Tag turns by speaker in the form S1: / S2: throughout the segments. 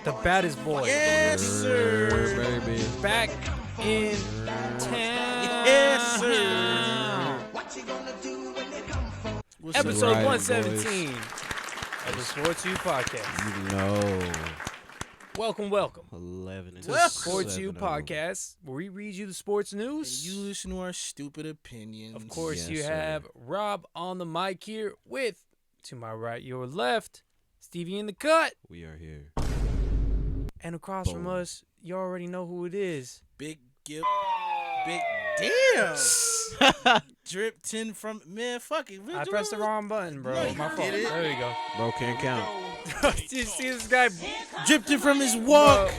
S1: The baddest boy.
S2: Yes, sir.
S3: Baby.
S1: Back in town.
S2: Yes, sir. What's up?
S1: Episode
S3: Right,
S1: 117 of the Sports U Podcast.
S3: You know.
S1: Welcome.
S3: 11
S1: To the Sports U Podcast, where we read you the sports
S2: And
S1: news.
S2: you listen to our stupid opinions.
S1: Of course,
S3: Yes,
S1: you
S3: sir.
S1: have Rob on the mic here with, to my right, your left, Stevie in the cut.
S3: We are here.
S1: And across from
S3: Boom.
S1: us, you already know who it is.
S2: Big Gip. Big damn. Drip 10 from man. Fuck it.
S1: I pressed the wrong button, bro.
S2: No, you
S1: My fault.
S2: did it.
S1: There you go.
S3: Bro, can't count.
S1: Did you see this guy?
S2: Dripped it from his walk.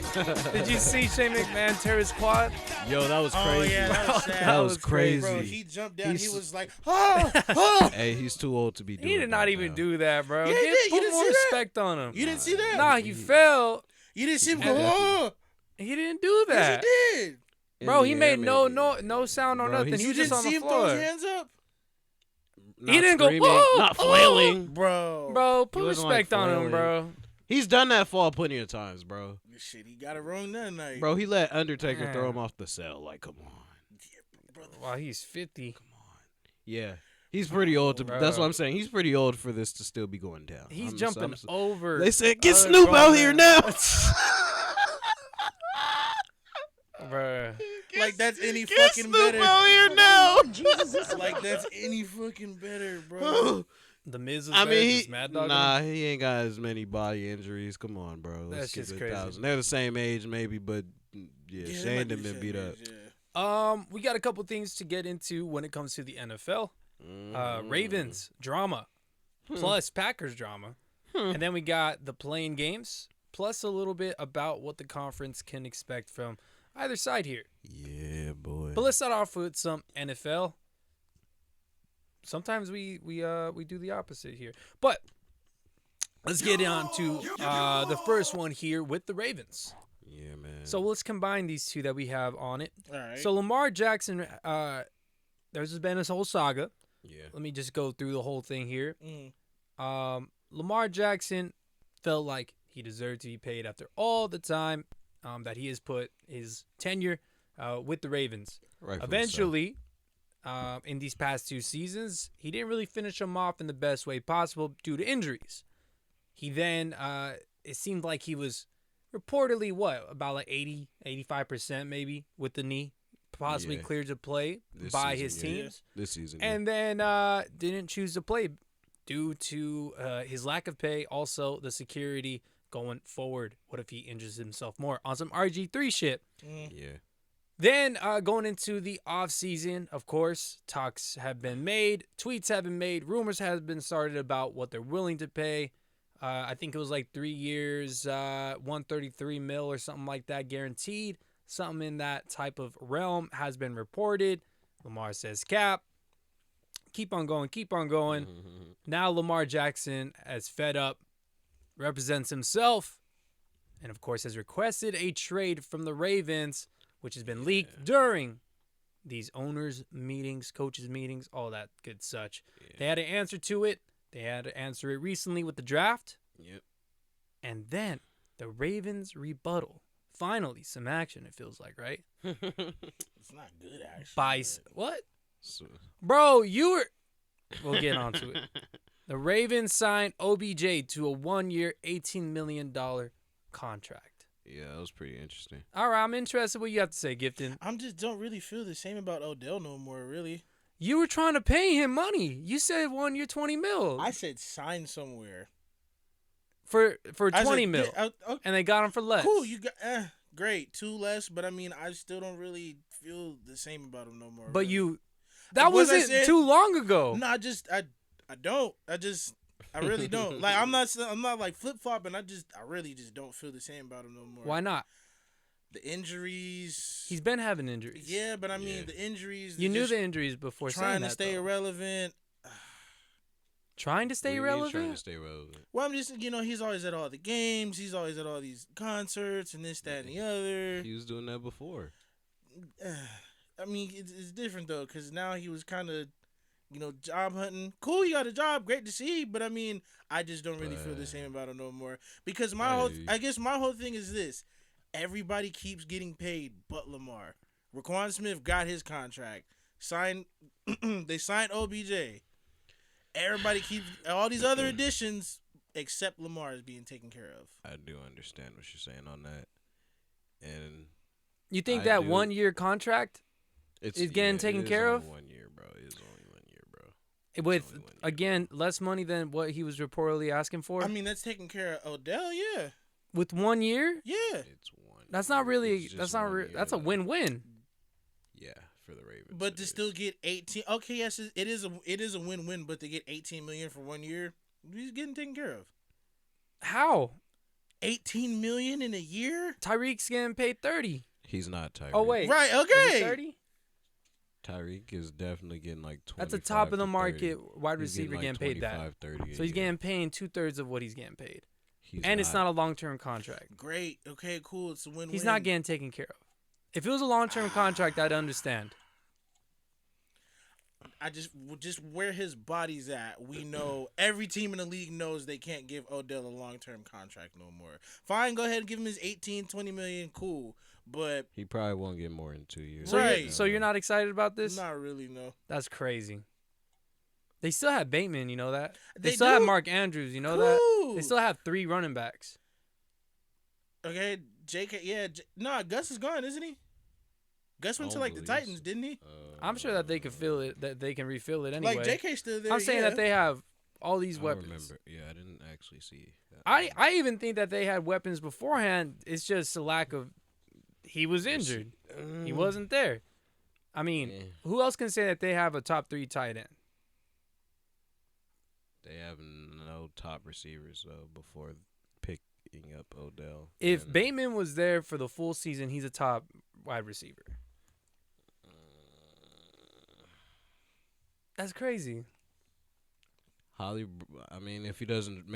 S1: Did you see Shane McMahon tear his quad?
S3: Yo, that was
S2: Oh
S3: crazy.
S2: yeah, that was sad.
S3: That was
S1: crazy.
S2: Bro,
S3: crazy.
S2: he jumped down.
S3: He's-
S2: He was like, oh.
S3: Hey, he's too old to be doing
S1: He did not
S3: that
S1: even
S3: now.
S1: do that, bro.
S2: Yeah, he did. You
S1: Put
S2: didn't
S1: more
S2: see that?
S1: respect on him.
S2: You didn't see that?
S1: Nah, he fell.
S2: You didn't see him go,
S1: And-
S2: oh.
S1: He didn't do
S2: Yes,
S1: that.
S2: he did.
S3: In
S1: Bro,
S3: the
S1: he
S3: air,
S1: made no sound or
S3: Bro,
S1: nothing.
S3: he's-
S1: He
S2: You
S1: was just
S2: didn't
S1: on
S2: see
S1: the
S2: him throw
S1: floor.
S2: his hands up?
S3: Not
S1: He didn't go,
S3: screaming,
S1: "Whoa,
S3: not
S1: oh."
S3: flailing.
S2: Bro,
S1: Put
S3: wasn't,
S1: respect
S3: like,
S1: on him,
S3: flailing.
S1: bro.
S3: He's done that fall plenty of times, bro.
S2: shit, he got it wrong that night.
S3: Bro, he let Undertaker
S1: Man.
S3: throw him off the cell. Like, come on.
S1: Wow, he's 50.
S3: Yeah. He's pretty old to.
S1: Bro.
S3: That's what I'm saying. He's pretty old for this to still be going down.
S1: He's
S3: I'm-
S1: jumping
S3: I'm-
S1: over.
S3: They said, get
S1: other
S3: Snoop
S1: grown
S3: out here
S1: men."
S3: now.
S1: Bruh.
S2: Like that's any
S3: Get
S2: fucking
S3: Snoop
S2: better.
S3: out here now.
S2: Like that's any fucking better, bro.
S1: The Miz is
S3: I
S1: better,
S3: mean,
S1: just Mad Dog.
S3: nah, he ain't got as many body injuries. Come on, bro.
S1: That's
S3: Let's keep
S1: just
S3: it
S1: crazy.
S3: 1,000. They're the same age, maybe, but yeah,
S2: they
S3: Shane
S2: might
S3: done
S2: be
S3: been
S2: the
S3: beat
S2: same
S3: up.
S2: age, yeah.
S1: We got a couple things to get into when it comes to the NFL. Ravens drama, plus Packers drama, and then we got the playing games, plus a little bit about what the conference can expect from either side here.
S3: Yeah, boy.
S1: But let's start off with some NFL. Sometimes we do the opposite here, but let's get on to the first one here with the Ravens.
S3: Yeah, man.
S1: So let's combine these two that we have on it.
S2: All right.
S1: So Lamar Jackson, there's been this whole saga.
S3: yeah.
S1: Let me just go through the whole thing here.
S2: Mm.
S1: Lamar Jackson felt like he deserved to be paid after all the time that he has put his tenure with the Ravens.
S3: Rightfully
S1: Eventually, in these past 2 seasons, he didn't really finish them off in the best way possible due to injuries. He then, it seemed like he was reportedly, about like 80, 85% maybe with the knee, possibly
S3: Yeah.
S1: cleared to play
S3: This
S1: by
S3: season,
S1: his
S3: yeah.
S1: teams.
S3: so. This season.
S1: And then didn't choose to play due to his lack of pay. Also, the security going forward. What if he injures himself more on some RG3 shit?
S3: yeah.
S1: Then going into the offseason, of course, talks have been made, tweets have been made, rumors have been started about what they're willing to pay. I think it was like 3 years, 133 mil or something like that, guaranteed. Something in that type of realm has been reported. Lamar says cap. Keep on going, keep on going. Now Lamar Jackson has fed up, represents himself, and of course has requested a trade from the Ravens, which has been leaked during these owners' meetings, coaches' meetings, all that good such.
S3: Yeah.
S1: They had an answer to it. They had to answer it recently with the draft.
S3: Yep.
S1: And then the Ravens rebuttal. Finally, some action, it feels like, right?
S2: It's not good, actually.
S1: What?
S3: So,
S1: Bro, you were... We'll get onto it. The Ravens signed OBJ to a 1-year, $18 million contract.
S3: yeah, that was pretty interesting.
S1: All right, I'm interested what you have to say, Gifton.
S2: I'm just don't really feel the same about Odell no more, really.
S1: You were trying to pay him money. You said 1 year, 20 mil.
S2: I said sign somewhere.
S1: For
S2: I
S1: 20
S2: said,
S1: mil.
S2: yeah, okay,
S1: And they got him for less.
S2: cool. You got great, 2 less, but I mean, I still don't really feel the same about him no more.
S1: But
S2: really.
S1: you... That
S2: Was I
S1: wasn't
S2: saying-
S1: too long ago.
S2: No, I don't. I really don't. Like I'm not like flip flopping. I really just don't feel the same about him no more.
S1: Why not?
S2: The injuries.
S1: He's been having injuries.
S2: Yeah, but I mean
S3: Yeah.
S2: the injuries.
S1: You knew
S2: just
S1: the injuries before
S2: trying
S1: saying
S2: to
S1: that,
S2: stay
S1: though.
S2: irrelevant.
S1: Trying to stay
S3: What do you mean trying
S1: relevant?
S3: to stay relevant.
S2: Well, I'm just he's always at all the games. He's always at all these concerts and this, that, and the other.
S3: He was doing that before.
S2: I mean, it's different though, because now he was kind of job hunting. Cool, you got a job. Great to see. But I mean, I just don't really feel the same about him no more. Because I guess my whole thing is this: everybody keeps getting paid, but Lamar. Raquan Smith got his contract signed. They signed OBJ. Everybody keeps all these other additions except Lamar is being taken care of.
S3: I do understand what you're saying on that, and
S1: You think that 1 year contract is getting taken care of?
S3: 1 year, bro. It's only 1 year, bro.
S1: With again less money than what he was reportedly asking for.
S2: I mean, that's taking care of Odell, yeah.
S1: With 1 year,
S2: Yeah.
S3: It's one.
S1: that's not really.
S3: It's
S1: That's
S3: just
S1: not.
S3: 1 year,
S1: That's a
S3: though.
S1: win-win.
S3: Yeah, for the Ravens.
S2: But
S3: it
S2: to
S3: is.
S2: still get 18, okay, yes, it is a win-win. But to get 18 million for 1 year, he's getting taken care of.
S1: How?
S2: 18 million in a year?
S1: Tyreek's getting paid 30.
S3: He's not Tyreek.
S1: Oh wait,
S2: Right? Okay.
S1: 30.
S3: Tyreek is definitely getting like 25.
S1: That's a top of the
S3: to 30.
S1: market wide
S3: He's
S1: receiver getting
S3: like
S1: paid that.
S3: 25, 30
S1: So he's getting paid 2/3 of what he's getting paid,
S3: He's
S1: and it's not a long-term contract.
S2: Great. Okay, cool. It's a win-win.
S1: He's not getting taken care of. If it was a long-term contract, I'd understand.
S2: I just where his body's at, we know every team in the league knows they can't give Odell a long-term contract no more. Fine, go ahead and give him his 18, 20 million, cool. But
S3: He probably won't get more in 2 years.
S1: So
S2: Right.
S1: So you're not excited about this?
S2: not really, no.
S1: That's crazy. They still have Bateman, you know that? They
S2: They
S1: still have
S2: do?
S1: Mark Andrews, you know that?
S2: Cool.
S1: They still have 3 running backs.
S2: Okay, JK, yeah. No, Gus is gone, isn't he? Gus went to
S3: don't
S2: like the
S3: believe
S2: Titans,
S3: so.
S2: didn't he?
S1: I'm sure that they could fill it, that they can refill it anyway.
S2: Like JK's still there.
S1: I'm saying
S2: yeah.
S1: that they have all these
S3: I
S1: weapons.
S3: remember. Yeah, I didn't actually see that.
S1: I even think that they had weapons beforehand. It's just a lack of. He was injured. He wasn't there. I mean,
S3: Yeah.
S1: who else can say that they have a top 3 tight end?
S3: They have no top receivers though before picking up Odell.
S1: If
S3: And,
S1: Bateman was there for the full season, he's a top wide receiver. That's crazy.
S3: I mean, if he doesn't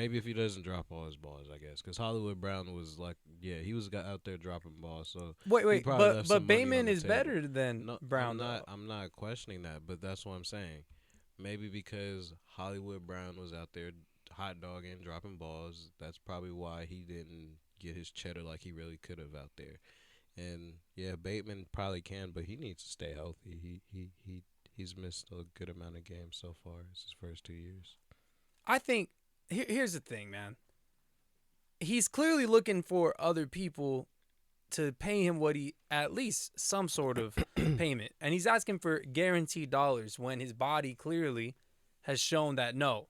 S3: drop all his balls, I guess, because Hollywood Brown was like, he was out there dropping balls. So
S1: Wait,
S3: probably left some
S1: but
S3: money on
S1: Bateman
S3: the
S1: is
S3: table.
S1: better than
S3: No,
S1: Brown.
S3: I'm not questioning that, but that's what I'm saying. Maybe because Hollywood Brown was out there hot dogging, dropping balls. That's probably why he didn't get his cheddar like he really could have out there. And yeah, Bateman probably can, but he needs to stay healthy. He's missed a good amount of games so far. It's his first 2 years.
S1: I think here's the thing, man. He's clearly looking for other people to pay him what he, at least some sort of payment, and he's asking for guaranteed dollars when his body clearly has shown that no,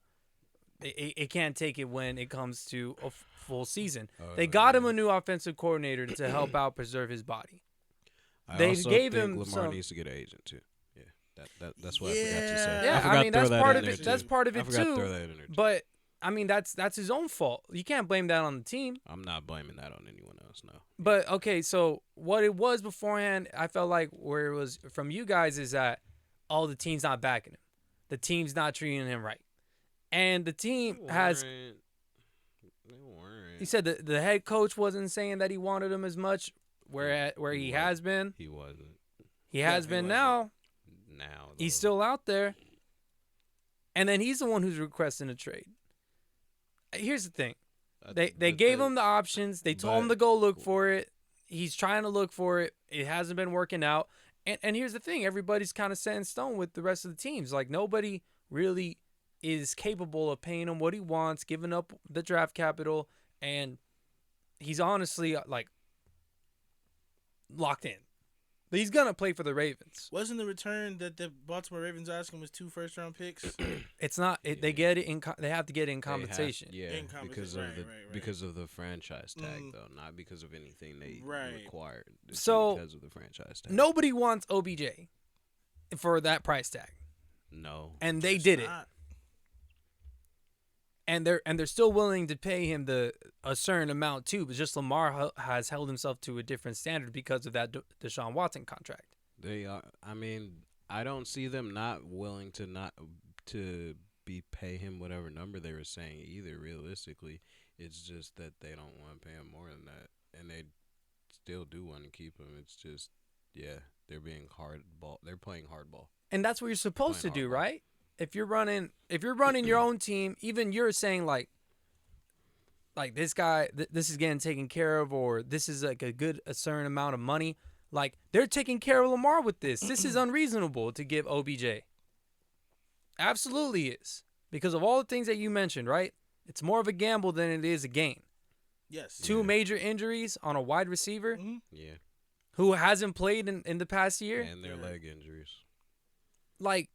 S1: it can't take it when it comes to a full season. They got him a new offensive coordinator to help out preserve his body. They
S3: also
S1: gave
S3: think
S1: him
S3: Lamar
S1: some.
S3: needs to get an agent too. That's what I forgot to say.
S1: Yeah,
S3: I
S1: mean that's
S3: throw that
S1: part
S3: in
S1: of
S3: there,
S1: it.
S3: too.
S1: That's part of
S3: I
S1: it
S3: forgot to throw
S1: too.
S3: that in there too.
S1: But I mean that's his own fault. You can't blame that on the team.
S3: I'm not blaming that on anyone else. No.
S1: But okay, so what it was beforehand, I felt like where it was from you guys is that the team's not backing him, the team's not treating him right, and the team has.
S3: They weren't.
S1: He said the head coach wasn't saying that he wanted him as much, where he has been.
S3: He wasn't.
S1: He has been now.
S3: Now
S1: He's
S3: though.
S1: still out there. And then he's the one who's requesting a trade. Here's the thing. They gave him the options. They told him to go look for it. He's trying to look for it. It hasn't been working out. And here's the thing. Everybody's kind of set in stone with the rest of the teams. Like, nobody really is capable of paying him what he wants, giving up the draft capital. And he's honestly, like, locked in. He's going to play for the Ravens.
S2: Wasn't the return that the Baltimore Ravens asking was 2 first-round picks?
S1: It's not. They get it in. They have to get it in compensation.
S2: In compensation,
S3: because of
S2: right.
S3: because of the franchise tag though, not because of anything they
S2: Right.
S3: required. It's
S1: So,
S3: because of the franchise tag.
S1: Nobody wants OBJ for that price tag,
S3: No.
S1: and they
S2: It's
S1: did it.
S2: not.
S1: And they're still willing to pay him a certain amount too, but just Lamar has held himself to a different standard because of that Deshaun Watson contract.
S3: They are. I mean, I don't see them not willing to pay him whatever number they were saying either. Realistically, it's just that they don't want to pay him more than that, and they still do want to keep him. It's just, they're being hardball. They're playing hardball.
S1: And that's what you're supposed to
S3: Playing
S1: do,
S3: hardball.
S1: right? if you're running your own team, even you're saying like this guy, this is getting taken care of, or this is like a certain amount of money. Like, they're taking care of Lamar with this. This is unreasonable to give OBJ. Absolutely is. Because of all the things that you mentioned, right? It's more of a gamble than it is a gain.
S2: Yes.
S1: Two major injuries on a wide receiver
S3: Yeah.
S1: who hasn't played in the past year.
S3: And their leg injuries.
S1: Like,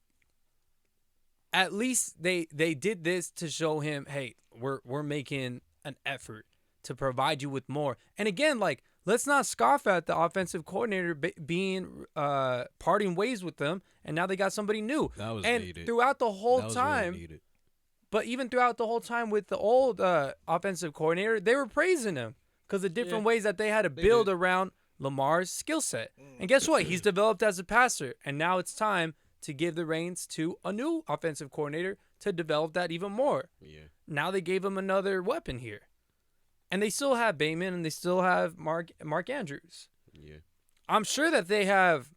S1: at least they did this to show him, hey, we're making an effort to provide you with more. And again, like, let's not scoff at the offensive coordinator being parting ways with them, and now they got somebody new.
S3: That was
S1: and
S3: needed.
S1: Throughout the whole
S3: that was
S1: time,
S3: really needed.
S1: but even throughout the whole time with the old offensive coordinator, they were praising him because of different ways that they had to build around Lamar's skill set. And guess what? He's developed as a passer, and now it's time to give the reins to a new offensive coordinator to develop that even more.
S3: Yeah.
S1: Now they gave him another weapon here. And they still have Bateman, and they still have Mark Andrews.
S3: Yeah.
S1: I'm sure that they have,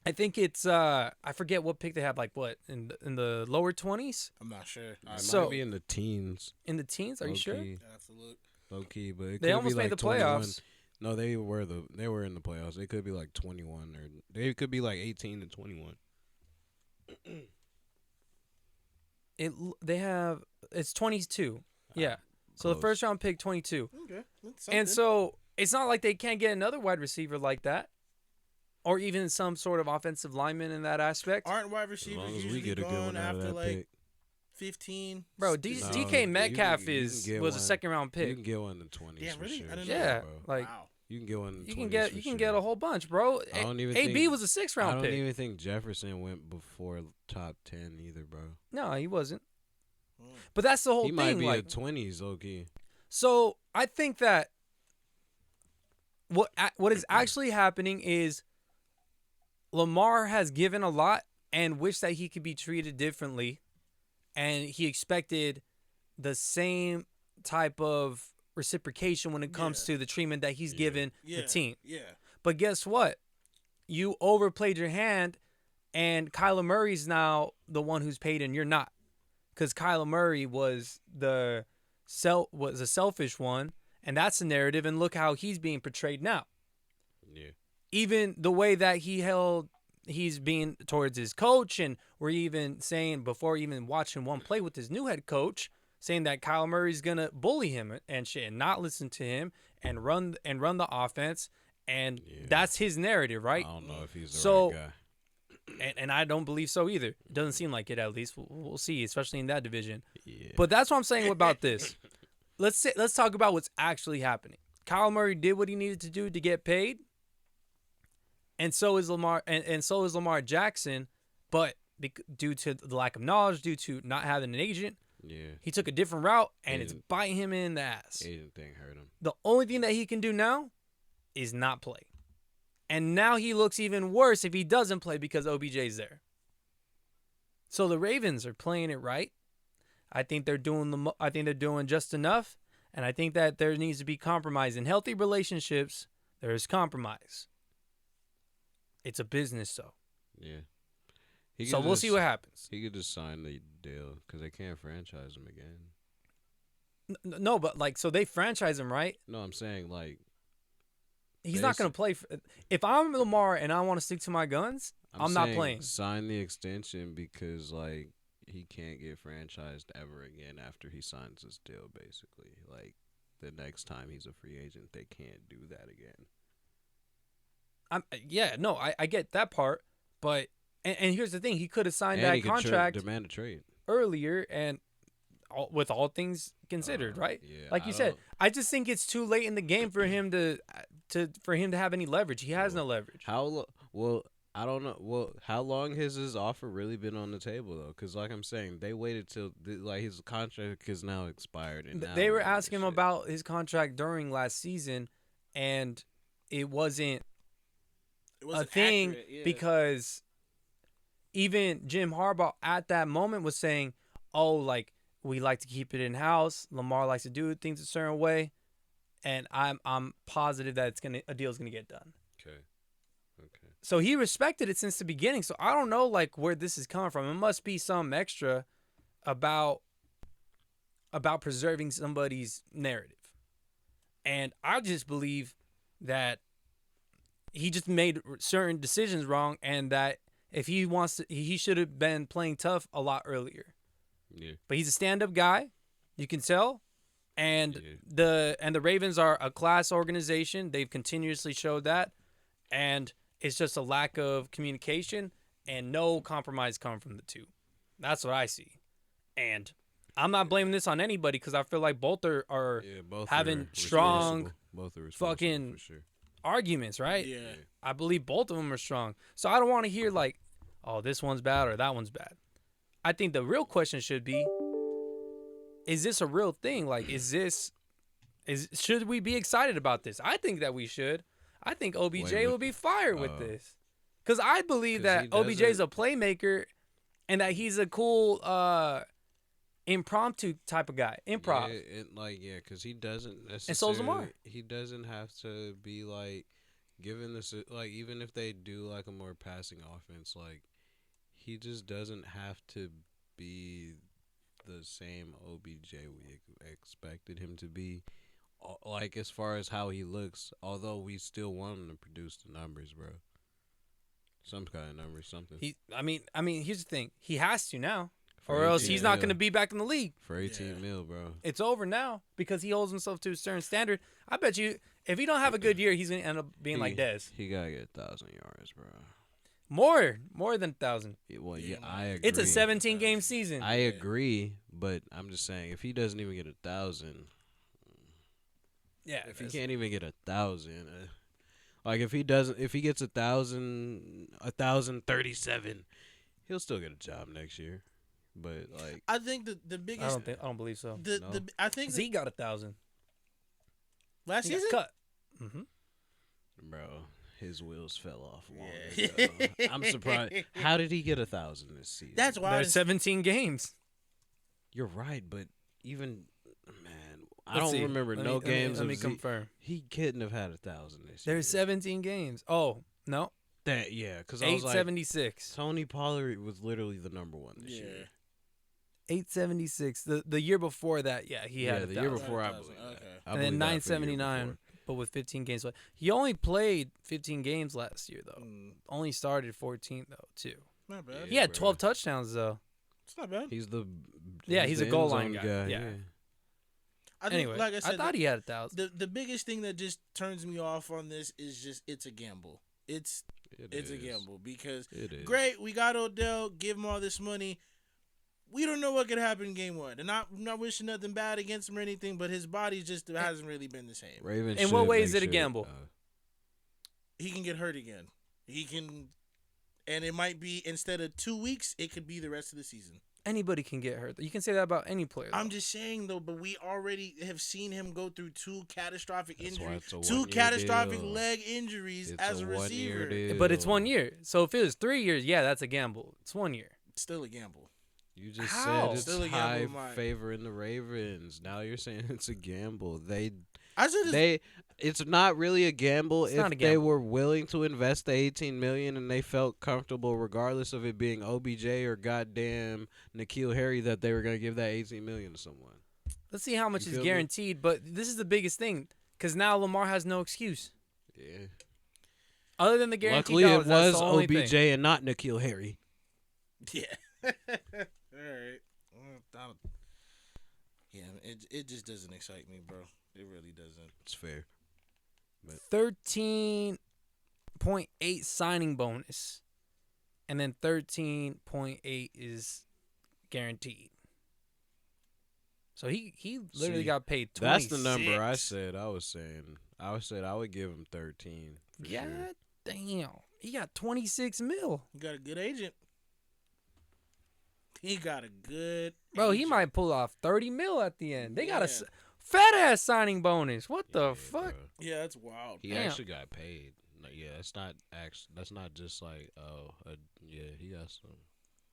S1: I think it's, I forget what pick they have, like what, in the lower 20s?
S2: I'm not sure.
S3: It might be in the teens.
S1: In the teens? Are you sure?
S2: Absolutely.
S3: Low key, but it
S1: They
S3: could
S1: almost
S3: be
S1: made
S3: like
S1: the
S3: 21.
S1: playoffs.
S3: No, they were in the playoffs. They could be like 21, or they could be like 18 to 21.
S1: It's 22. Yeah. So
S3: Close.
S1: the first round pick, 22.
S2: Okay.
S1: And so it's not like they can't get another wide receiver like that, or even some sort of offensive lineman in that aspect.
S2: Aren't wide
S3: As
S2: receivers
S3: long as we
S2: usually
S3: get a good
S2: gone
S3: one out of
S2: after
S3: that
S2: like
S3: pick.
S2: 15?
S1: Bro,
S3: No,
S1: DK Metcalf
S3: you can
S1: was a
S3: one.
S1: second round
S3: You
S1: pick.
S3: can get one in the 20s.
S2: Damn,
S3: for
S2: really?
S3: sure.
S2: I didn't know
S1: Yeah,
S2: that,
S3: bro.
S1: like
S2: Wow.
S3: You can get one in the 20s.
S1: you can get a whole bunch, bro.
S3: I don't even
S1: AB
S3: think,
S1: was a 6th
S3: I
S1: round
S3: don't
S1: pick.
S3: even think Jefferson went before top 10 either, bro.
S1: No, he wasn't. But that's the whole
S3: He
S1: thing.
S3: might be
S1: like,
S3: a 20s, okay.
S1: So I think that what is actually happening is Lamar has given a lot and wished that he could be treated differently, and he expected the same type of reciprocation when it comes to the treatment that he's given the team.
S2: Yeah.
S1: But guess what? You overplayed your hand, and Kyler Murray's now the one who's paid, and you're not, because Kyler Murray was a selfish one, and that's the narrative. And look how he's being portrayed now.
S3: Yeah.
S1: Even the way that he's being towards his coach, and we're even saying before even watching one play with his new head coach, saying that Kyler Murray's gonna bully him and shit, and not listen to him and run the offense, and that's his narrative, right?
S3: I don't know if he's the right guy.
S1: And I don't believe so either. It doesn't seem like it, at least. We'll see, especially in that division.
S3: Yeah.
S1: But that's what I'm saying about this. Let's talk about what's actually happening. Kyler Murray did what he needed to do to get paid, and so is Lamar, and so is Lamar Jackson. But due to the lack of knowledge, due to not having an agent, he took a different route, and it's biting him in the ass.
S3: Agent thing hurt him.
S1: The only thing that he can do now is not play. And now he looks even worse if he doesn't play because OBJ's there. So the Ravens are playing it right. I think they're doing just enough, and I think that there needs to be compromise in healthy relationships. There is compromise. It's a business, though.
S3: Yeah.
S1: So we'll see what happens.
S3: He could just sign the deal because they can't franchise him again.
S1: No, but so they franchise him, right?
S3: No, I'm saying
S1: he's not going to play. If I'm Lamar and I want to stick to my guns, I'm not playing.
S3: Sign the extension because he can't get franchised ever again after he signs this deal. Basically, the next time he's a free agent, they can't do that again.
S1: I get that part, but and here's the thing: he could have signed
S3: And
S1: that
S3: he could
S1: contract
S3: demand a trade
S1: earlier, and with all things considered, right?
S3: Yeah,
S1: like you said, I just think it's too late in the game for him to have any leverage. He has no leverage.
S3: Well, I don't know. Well, how long has his offer really been on the table though? Because like I'm saying, they waited till his contract is now expired, and now
S1: they were asking him about his contract during last season, and it wasn't a thing because even Jim Harbaugh at that moment was saying, "Oh, we like to keep it in house. Lamar likes to do things a certain way, and I'm positive that a deal's gonna get done."
S3: Okay.
S1: So he respected it since the beginning. So I don't know like where this is coming from. It must be some extra about preserving somebody's narrative. And I just believe that he just made certain decisions wrong, and that if he wants to, he should have been playing tough a lot earlier.
S3: Yeah.
S1: But he's a stand-up guy, you can tell, and
S3: Yeah.
S1: the Ravens are a class organization. They've continuously showed that, and it's just a lack of communication and no compromise coming from the two. That's what I see, and I'm not blaming this on anybody because I feel like both are
S3: both
S1: having
S3: are
S1: strong
S3: both are
S1: fucking
S3: for sure.
S1: arguments, right?
S2: Yeah.
S1: I believe both of them are strong. So I don't want to hear like, oh, this one's bad or that one's bad. I think the real question should be, is this a real thing? Like, should we be excited about this? I think that we should. I think OBJ will be fired with this. Because I believe that OBJ is a playmaker and that he's a cool impromptu type of guy. Improv.
S3: Yeah, because he doesn't necessarily.
S1: And so's Lamar.
S3: He doesn't have to be like given this. Like even if they do like a more passing offense, like he just doesn't have to be the same OBJ we expected him to be. Like as far as how he looks, although we still want him to produce the numbers, bro. Some kind of numbers, something.
S1: I mean, here's the thing. He has to now. Or else he's not going to be back in the league.
S3: For 18 mil, bro.
S1: It's over now because he holds himself to a certain standard. I bet you if he don't have a good year, he's going to end up being like Dez.
S3: He got to get 1,000 yards, bro.
S1: More than 1,000.
S3: Well, yeah, I agree.
S1: It's a 17-game season.
S3: I agree, but I'm just saying if he doesn't even get 1,000,
S1: yeah,
S3: if he can't even get 1,000, like if he gets 1,037, he'll still get a job next year. But like,
S2: I think the biggest.
S1: I don't believe so.
S2: I think
S1: he got 1,000
S2: last season.
S1: Cut. Mm-hmm.
S3: Bro, his wheels fell off long ago. I'm surprised. How did he get 1,000 this season?
S2: That's why
S1: there's 17 games.
S3: You're right, but even man, I don't remember games.
S1: Let me confirm.
S3: He couldn't have had 1,000 this year.
S1: There's 17 games. Oh no.
S3: Because I was like
S1: 876.
S3: Tony Pollard was literally the number one this year.
S1: 876. The year before that, he had
S3: the year before. I believe that.
S1: And then 979, but with 15 games left. He only played 15 games last year though. Only started 14 though too.
S2: Not bad.
S1: He had 12 touchdowns though.
S2: It's not bad.
S3: He's
S1: he's a goal line guy. Yeah.
S2: I think,
S1: anyway,
S2: like I said,
S1: thought he had 1,000.
S2: The biggest thing that just turns me off on this is just it's a gamble. It's a gamble because great, we got Odell, give him all this money. We don't know what could happen in game one. And I'm not wishing nothing bad against him or anything, but his body just hasn't really been the same.
S1: In what way is it a gamble?
S2: He can get hurt again. He can, and it might be instead of 2 weeks, it could be the rest of the season.
S1: Anybody can get hurt. You can say that about any player.
S2: I'm just saying though, but we already have seen him go through 2 catastrophic injuries, 2 catastrophic leg injuries as a receiver.
S1: But it's 1 year. So if it was 3 years, that's a gamble. It's 1 year.
S2: Still a gamble.
S3: You just said it's high favor in the Ravens. Now you're saying it's a gamble. It's not really a gamble if they were willing to invest the $18 million and they felt comfortable, regardless of it being OBJ or goddamn N'Keal Harry, that they were going to give that $18 million to someone.
S1: Let's see how much is guaranteed. But this is the biggest thing because now Lamar has no excuse.
S3: Yeah.
S1: Other than the guaranteed
S3: Luckily,
S1: dollars,
S3: it was
S1: that's the only
S3: OBJ
S1: thing.
S3: and not N'Keal Harry.
S2: Yeah. All right. Yeah, it just doesn't excite me, bro. It really doesn't.
S3: It's fair. But
S1: 13.8 signing bonus, and then 13.8 is guaranteed. So he literally got paid 26.
S3: That's the number I said. I said I would give him 13.
S1: Yeah, sure. Damn. He got 26 mil.
S2: You got a good agent. He got a good
S1: Bro,
S2: agent.
S1: He might pull off 30 mil at the end. They got a fat ass signing bonus. What the fuck?
S3: Bro.
S2: Yeah, that's wild.
S3: He actually got paid. Yeah, that's not just like he got some.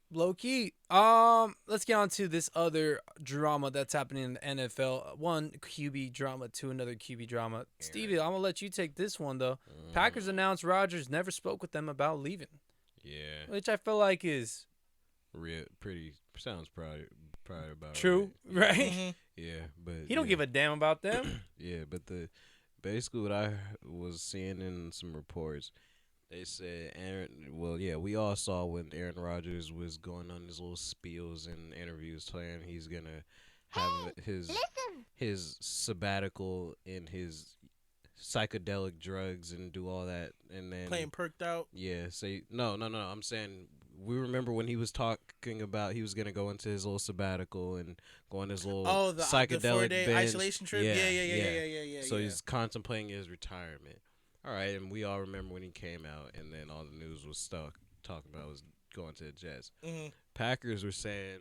S1: Low key. Let's get on to this other drama that's happening in the NFL. One QB drama to another QB drama. Stevie, I'm gonna let you take this one though. Packers announced Rodgers never spoke with them about leaving.
S3: Yeah.
S1: Which I feel like is
S3: Pretty sounds probably about
S1: true, right?
S2: Mm-hmm.
S3: Yeah, but
S1: He don't give a damn about them.
S3: Yeah, but basically what I was seeing in some reports, they said we all saw when Aaron Rodgers was going on his little spiels and interviews saying he's gonna have his sabbatical and his psychedelic drugs and do all that, and then
S2: Playing perked out.
S3: Yeah, say no. I'm saying we remember when he was talking about he was gonna go into his little sabbatical and go on his little
S2: the
S3: psychedelic
S2: 4-day
S3: binge.
S2: isolation trip. Yeah.
S3: So he's contemplating his retirement. All right, and we all remember when he came out, and then all the news was talking about was going to the Jets.
S2: Mm-hmm.
S3: Packers were saying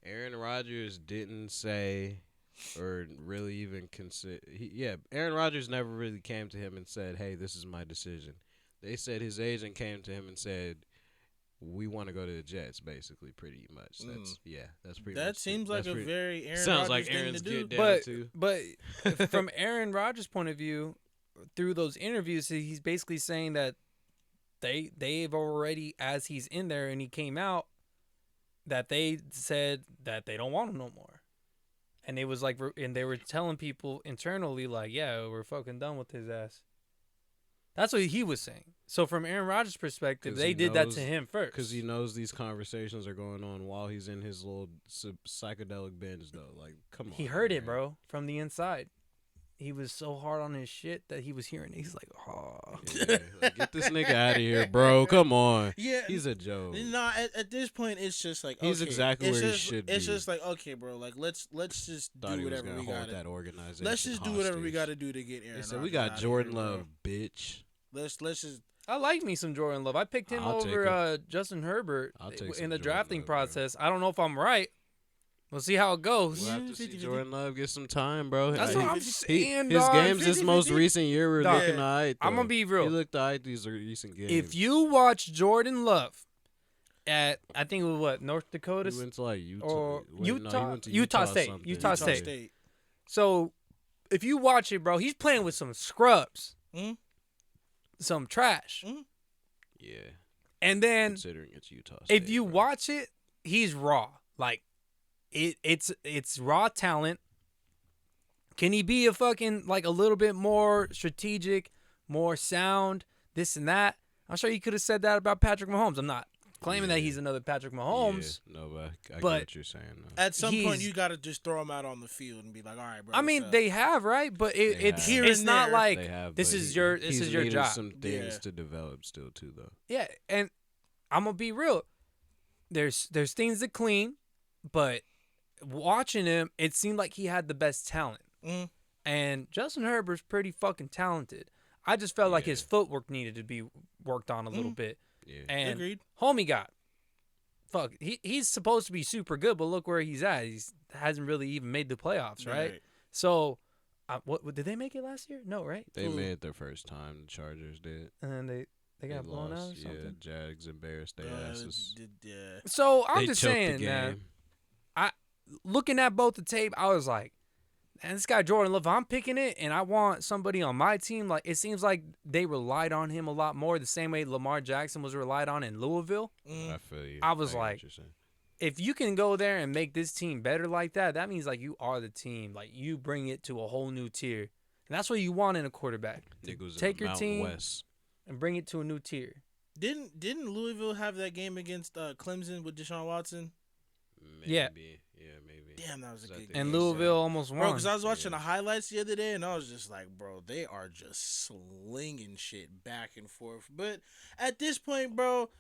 S3: Aaron Rodgers didn't say or really even consider. Aaron Rodgers never really came to him and said, "Hey, this is my decision." They said his agent came to him and said, "We want to go to the Jets." Basically, pretty much. That's pretty.
S2: That
S3: much
S2: seems like a very Aaron
S3: sounds
S2: Rodgers
S3: like
S2: thing
S3: Aaron's
S2: to do.
S3: get down too.
S1: But from Aaron Rodgers' point of view, through those interviews, he's basically saying that they've already, as he's in there and he came out, that they said that they don't want him no more. And it was like, and they were telling people internally, like, yeah, we're fucking done with his ass. That's what he was saying. So from Aaron Rodgers' perspective, they did that to him first.
S3: Because he knows these conversations are going on while he's in his little psychedelic binge, though. Like, come on.
S1: He heard it, bro, from the inside. He was so hard on his shit that he was hearing it. He's like, oh.
S3: Yeah, like, get this nigga out of here, bro. Come on.
S2: Yeah.
S3: He's a joke.
S2: No, at this point, it's just like,
S3: he's
S2: okay,
S3: exactly where he should be.
S2: It's just like, okay, bro, like, let's just
S3: Thought
S2: do whatever we got
S3: that organization.
S2: Let's just do whatever we got to do to get Aaron.
S3: They said we got Jordan Love, bitch.
S2: Let's just.
S1: I like me some Jordan Love. I picked him over Justin Herbert in the drafting process. I don't know if I'm right. We'll see how it goes.
S3: We'll have to see Jordan Love get some time, bro.
S1: That's what I'm saying,
S3: His
S1: dog.
S3: games this most recent year were looking all right, though.
S1: I'm going to be real.
S3: He looked all right these recent games.
S1: If you watch Jordan Love at, I think it was what, North Dakota?
S3: He went to like Utah.
S1: Or
S3: he went to
S1: Utah State.
S3: something.
S1: Utah State. So if you watch it, bro, he's playing with some scrubs.
S2: Mm-hmm.
S1: Some trash.
S2: Mm-hmm.
S3: Yeah.
S1: And then
S3: considering it's Utah State,
S1: if you watch it, he's raw. Like it's raw talent. Can he be a fucking like a little bit more strategic, more sound, this and that? I'm sure you could have said that about Patrick Mahomes. I'm not claiming that he's another Patrick Mahomes.
S3: Yeah, no, but I get what you're saying. Though.
S2: At some point, you got to just throw him out on the field and be like, all right, bro.
S1: I mean, they have, right? But it's
S2: here
S1: it's
S2: and
S1: not
S2: there.
S1: like this is your job.
S3: Some things to develop still too, though.
S1: Yeah, and I'm gonna be real. There's things to clean, but watching him, it seemed like he had the best talent.
S2: Mm.
S1: And Justin Herbert's pretty fucking talented. I just felt like his footwork needed to be worked on a little bit.
S3: Yeah.
S1: And
S2: Agreed.
S1: homie got he's supposed to be super good, but look where he's at. He hasn't really even made the playoffs, right? So, what did they make it last year? No, right?
S3: They made it their first time. The Chargers did,
S1: and then they got blown out or something.
S3: Yeah, Jags embarrassed their asses.
S1: So I'm
S3: They
S1: just
S3: choked the
S1: saying,
S3: game.
S1: man. Looking at both the tape, I was like, man, this guy Jordan Love, I'm picking it, and I want somebody on my team. Like, it seems like they relied on him a lot more, the same way Lamar Jackson was relied on in Louisville.
S3: I feel you.
S1: I was like, if you can go there and make this team better like that, that means like you are the team. Like, you bring it to a whole new tier, and that's what you want in a quarterback. Take your team
S3: West.
S1: and bring it to a new tier.
S2: Didn't Louisville have that game against Clemson with Deshaun Watson?
S3: Maybe.
S1: Yeah.
S3: Maybe.
S2: Damn, that was a good game.
S1: And Louisville almost won.
S2: Bro, because I was watching the highlights the other day, and I was just like, bro, they are just slinging shit back and forth. But at this point, bro,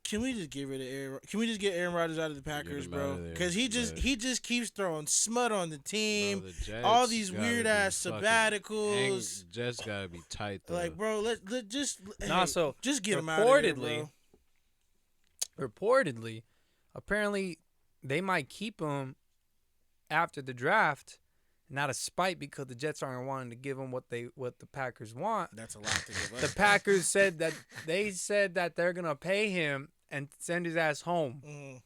S2: can we just get rid of Aaron? Can we just get Aaron Rodgers out of the Packers, bro? Because he just keeps throwing smut on the team.
S3: Bro,
S2: all these weird ass sabbaticals.
S3: Jets gotta be tight though.
S2: Like, bro, let just
S1: so
S2: just get him out of there, bro.
S1: Reportedly, apparently, they might keep him after the draft, not a spite because the Jets aren't wanting to give him what the Packers want.
S2: That's a lot to give up.
S1: The Packers said that they're gonna pay him and send his ass home.
S2: Mm.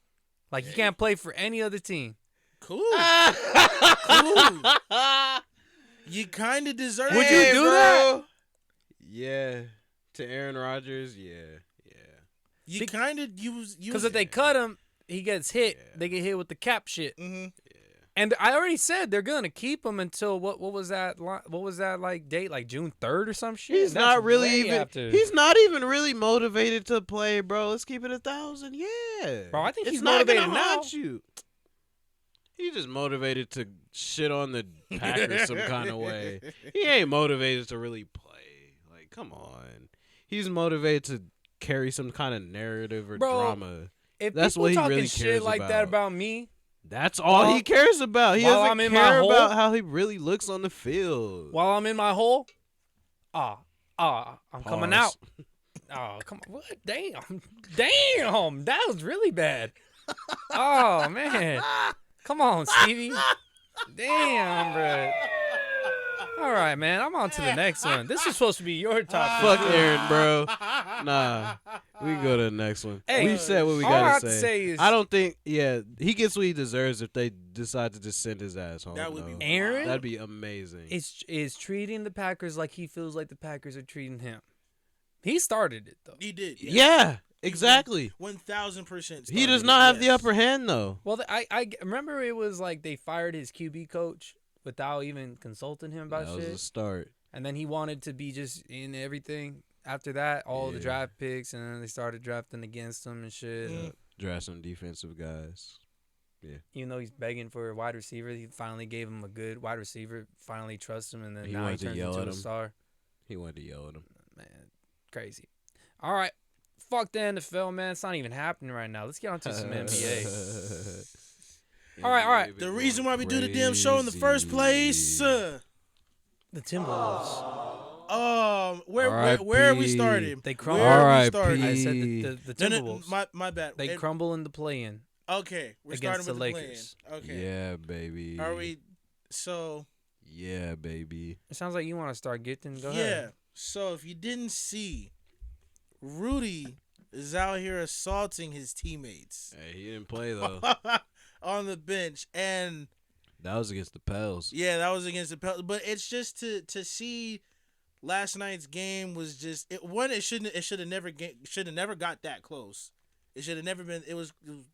S1: Like, you can't play for any other team.
S2: Cool. Cool. You kind of deserve
S1: Would
S2: it.
S1: you do that?
S3: Yeah. To Aaron Rodgers, yeah.
S2: You kind of use
S1: Because if they cut him, he gets hit.
S3: Yeah.
S1: They get hit with the cap shit.
S2: Mm-hmm.
S1: And I already said they're gonna keep him until what was that? What was that like date? Like June 3rd or some shit.
S3: He's
S1: That's
S3: not really
S1: way
S3: even.
S1: after.
S3: He's not even really motivated to play, bro. Let's keep it 1,000. Yeah,
S1: Bro, I think
S3: it's
S1: he's
S3: not
S1: motivated
S3: gonna
S1: now.
S3: haunt you. He's just motivated to shit on the Packers some kind of way. He ain't motivated to really play. Like, come on. He's motivated to carry some kind of narrative or drama.
S1: If
S3: That's
S1: people
S3: what he
S1: talking
S3: really
S1: shit
S3: cares
S1: like
S3: about.
S1: that about me,
S3: That's all he cares about. He
S1: while
S3: doesn't
S1: I'm in my
S3: care
S1: hole-
S3: about how he really looks on the field.
S1: while I'm in my hole, I'm coming out.
S3: Pause.
S1: Oh, come on. What? Damn. That was really bad. Oh, man. Come on, Stevie. Damn, bro. All right, man. I'm on to the next one. This is supposed to be your top.
S3: Fuck Aaron, bro. Nah, we can go to the next one.
S1: Hey,
S3: We've said what we
S1: all I
S3: gotta
S1: have to say is-
S3: I don't think, he gets what he deserves if they decide to just send his ass home.
S2: That would be
S3: though.
S1: Aaron
S3: That'd be amazing.
S1: is treating the Packers like he feels like the Packers are treating him. He started it, though.
S2: He did.
S3: Yeah, exactly.
S2: 1,000%.
S3: He does not have the upper hand, though.
S1: Well, I remember it was like they fired his QB coach without even consulting him about
S3: That was
S1: shit.
S3: the start.
S1: And then he wanted to be just in everything. After that, all the
S3: Yeah.
S1: draft picks, and then they started drafting against him and shit.
S2: Mm.
S3: Draft some defensive guys.
S1: Even though he's begging for a wide receiver, he finally gave him a good wide receiver. Finally trusts him, and then
S3: He
S1: now he
S3: wanted to
S1: turns
S3: yell
S1: into
S3: at
S1: a
S3: him.
S1: star.
S3: He wanted to yell at him.
S1: Man, crazy. All right, fuck the NFL, man. It's not even happening right now. Let's get on to some NBA. All right.
S2: The reason why we do the damn show in the first place.
S1: The Timberwolves.
S2: Where are we starting?
S1: They crumble.
S2: Where are we
S3: R.I.P.
S2: starting?
S1: I said the
S2: No,
S1: Timberwolves.
S2: my bad.
S1: They crumble in the play-in.
S2: Okay, we're
S1: against
S2: starting
S1: the
S2: with
S1: Lakers.
S2: the play-in. Okay.
S3: Yeah, baby.
S2: Are we? So.
S3: Yeah, baby.
S1: It sounds like you want to start getting. Go
S2: Yeah.
S1: ahead.
S2: So if you didn't see, Rudy is out here assaulting his teammates
S3: Hey, he didn't play, though.
S2: on the bench, and
S3: That was against the Pels.
S2: yeah, that was against the Pelicans. But it's just to see last night's game was just it should have never got that close. It should have never been. It was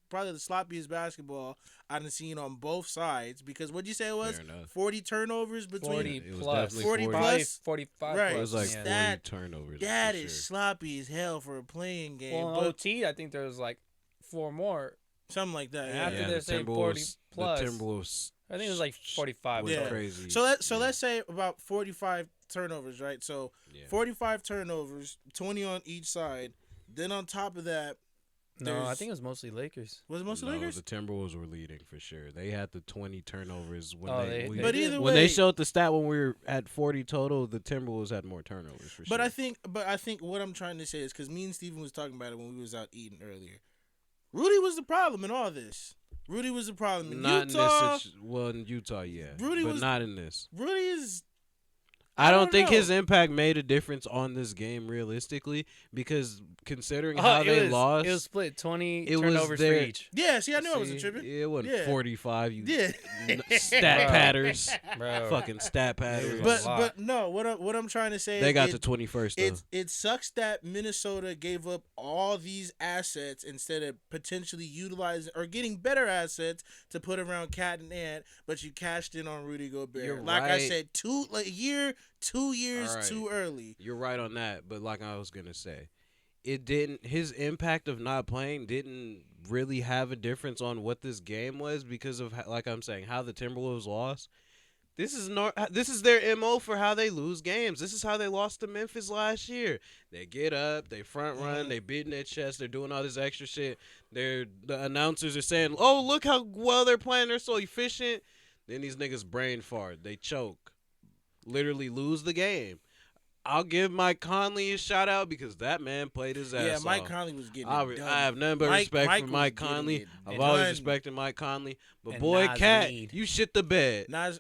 S2: probably the sloppiest basketball I've seen on both sides, because what'd you say it was?
S3: Fair enough.
S2: 40 turnovers between
S1: 40
S3: It was
S1: plus.
S3: definitely
S2: 40
S3: 40.
S2: plus.
S1: 45
S2: Right.
S3: It
S1: plus.
S3: was like
S1: yeah.
S3: 40
S2: That-
S3: turnovers.
S2: That
S3: for
S2: is
S3: sure.
S2: sloppy as hell for a playing game.
S1: Well, in
S2: but
S1: OT, I think there was like 4 more.
S2: something like that.
S1: And
S2: Yeah.
S1: after
S3: Yeah,
S1: they're
S3: the
S1: saying 40
S3: Timberwolves.
S1: plus.
S3: The Timberwolves
S1: I think it was like 45.
S3: was
S2: Yeah.
S3: crazy.
S2: So
S3: Yeah.
S2: let's say about 45 turnovers, right? So
S3: Yeah.
S2: 45 turnovers, 20 on each side. Then on top of that,
S1: No, I
S2: there's-
S1: think it was mostly Lakers.
S2: was it mostly
S3: No,
S2: Lakers?
S3: the Timberwolves were leading for sure. They had the 20 turnovers when
S1: Oh,
S3: they.
S1: they-
S3: we-
S2: But
S1: did.
S2: either
S3: when
S2: way,
S3: they showed the stat when we were at 40 total, the Timberwolves had more turnovers for sure.
S2: But I think what I'm trying to say is, because me and Steven was talking about it when we was out eating earlier. Rudy was the problem in all this. Rudy was the problem in
S3: not
S2: Utah.
S3: in this. Well, in Utah, yeah,
S2: Rudy
S3: but
S2: was-
S3: not in this.
S2: Rudy is.
S3: I don't
S2: don't
S3: think
S2: know.
S3: his impact made a difference on this game realistically, because considering
S1: Oh,
S3: how
S1: it
S3: they
S1: was,
S3: lost,
S1: It was split 20
S3: it was
S1: turnovers for
S3: their-
S1: each.
S2: Yeah, see, I knew I wasn't
S3: See,
S2: tripping.
S3: it wasn't
S2: Yeah.
S3: 45. You
S2: Yeah.
S3: stat
S1: Bro.
S3: patters,
S1: Bro.
S3: fucking stat patters.
S1: was a
S2: But
S1: lot.
S2: no, what I'm trying to say
S3: they
S2: is
S3: got to 21st though.
S2: it sucks that Minnesota gave up all these assets instead of potentially utilizing or getting better assets to put around Cat and Ant, but you cashed in on Rudy Gobert.
S3: You're
S2: like I
S3: right.
S2: said, 2 years
S3: All right.
S2: too early.
S3: You're right on that, but like I was gonna say, it didn't. His impact of not playing didn't really have a difference on what this game was because of like I'm saying how the Timberwolves lost. This is their MO for how they lose games. This is how they lost to Memphis last year. They get up, they front run, they beating their chest, they're doing all this extra shit. The announcers are saying, "Oh, look how well they're playing. They're so efficient." Then these niggas brain fart. They choke. Literally lose the game. I'll give Mike Conley a shout out because that man played his ass
S2: Yeah,
S3: off.
S2: Mike Conley was getting
S3: I
S2: it done.
S3: have nothing but respect
S2: Mike
S3: for
S2: was
S3: Mike
S2: getting
S3: Conley.
S2: it
S3: I've
S2: done.
S3: always respected Mike Conley. But
S1: And
S3: boy,
S1: Nas
S3: Cat,
S1: Reed.
S3: you shit the bed.
S2: Nas,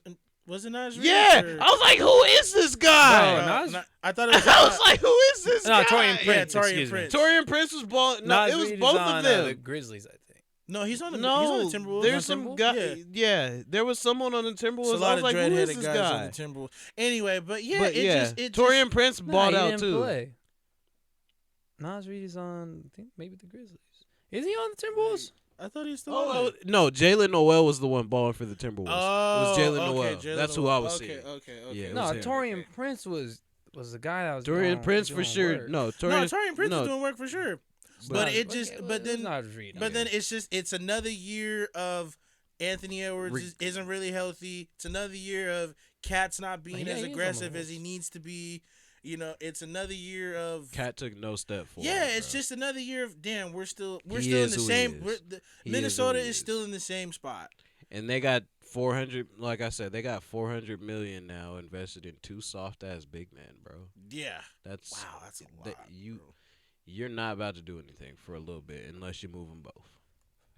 S2: Was it Nas Reed?
S3: Yeah,
S2: Or?
S3: I was like, who is this guy?
S1: No, Nas-
S2: I thought it was.
S3: I was like, who is this
S1: No,
S3: guy?
S1: Torian Prince.
S2: Yeah, Torian
S1: excuse
S2: Prince.
S1: me.
S3: Torian Prince was balling. No,
S1: Nas
S3: it was
S1: Reed
S3: both
S1: is on,
S3: of them.
S1: the Grizzlies, I think.
S2: No, he's on the
S3: No,
S2: Timberwolves.
S3: there's
S2: On
S3: some
S2: Timberwolves?
S3: guy. Yeah, there was someone on the Timberwolves.
S2: It's a lot
S3: I was
S2: of
S3: like, who is
S2: dreadheaded
S3: this
S2: guys
S3: guy?
S2: on the Timberwolves. Anyway, but yeah,
S3: But
S2: it
S3: Torian
S2: just,
S3: Prince
S1: Nah,
S3: balled
S1: he
S3: out
S1: didn't
S3: too.
S1: play. Nas Reed is on, I think maybe the Grizzlies. Is he on the Timberwolves?
S2: I thought he was still
S3: Oh,
S2: on it.
S3: no, Jalen Noel was the one balling for the Timberwolves.
S2: Oh,
S3: it was Jalen
S2: okay,
S3: Noel.
S2: Jalen
S3: That's who
S2: Noel.
S3: I was
S2: Okay,
S3: seeing.
S2: okay.
S3: Yeah, it
S1: No,
S3: was him.
S1: Torian Prince was the guy that was
S3: Torian Prince for
S1: doing
S3: sure.
S1: work.
S3: No,
S2: No,
S3: Torian
S2: Torian Prince
S3: no,
S2: is doing work for sure.
S3: but-
S2: But it just,
S1: Okay,
S2: but then,
S1: Nas Reed.
S2: but then it's another year of Anthony Edwards
S3: Re-
S2: isn't really healthy. It's another year of Cat's not being
S1: Yeah,
S2: as
S1: he is on the
S2: aggressive as he
S1: Wolves.
S2: needs to be. You know, it's another year of.
S3: Cat took no step forward.
S2: Yeah, it's
S3: bro.
S2: just another year of damn. We're still
S3: He
S2: in
S3: is
S2: the
S3: who he
S2: same.
S3: is.
S2: We're,
S3: He
S2: Minnesota
S3: is who he
S2: is
S3: is.
S2: still in the same spot.
S3: And they got 400. Like I said, they got 400 million now invested in two soft ass big men, bro.
S2: Yeah.
S3: That's
S2: Wow, that's a lot.
S3: that you're not about to do anything for a little bit unless you move them both.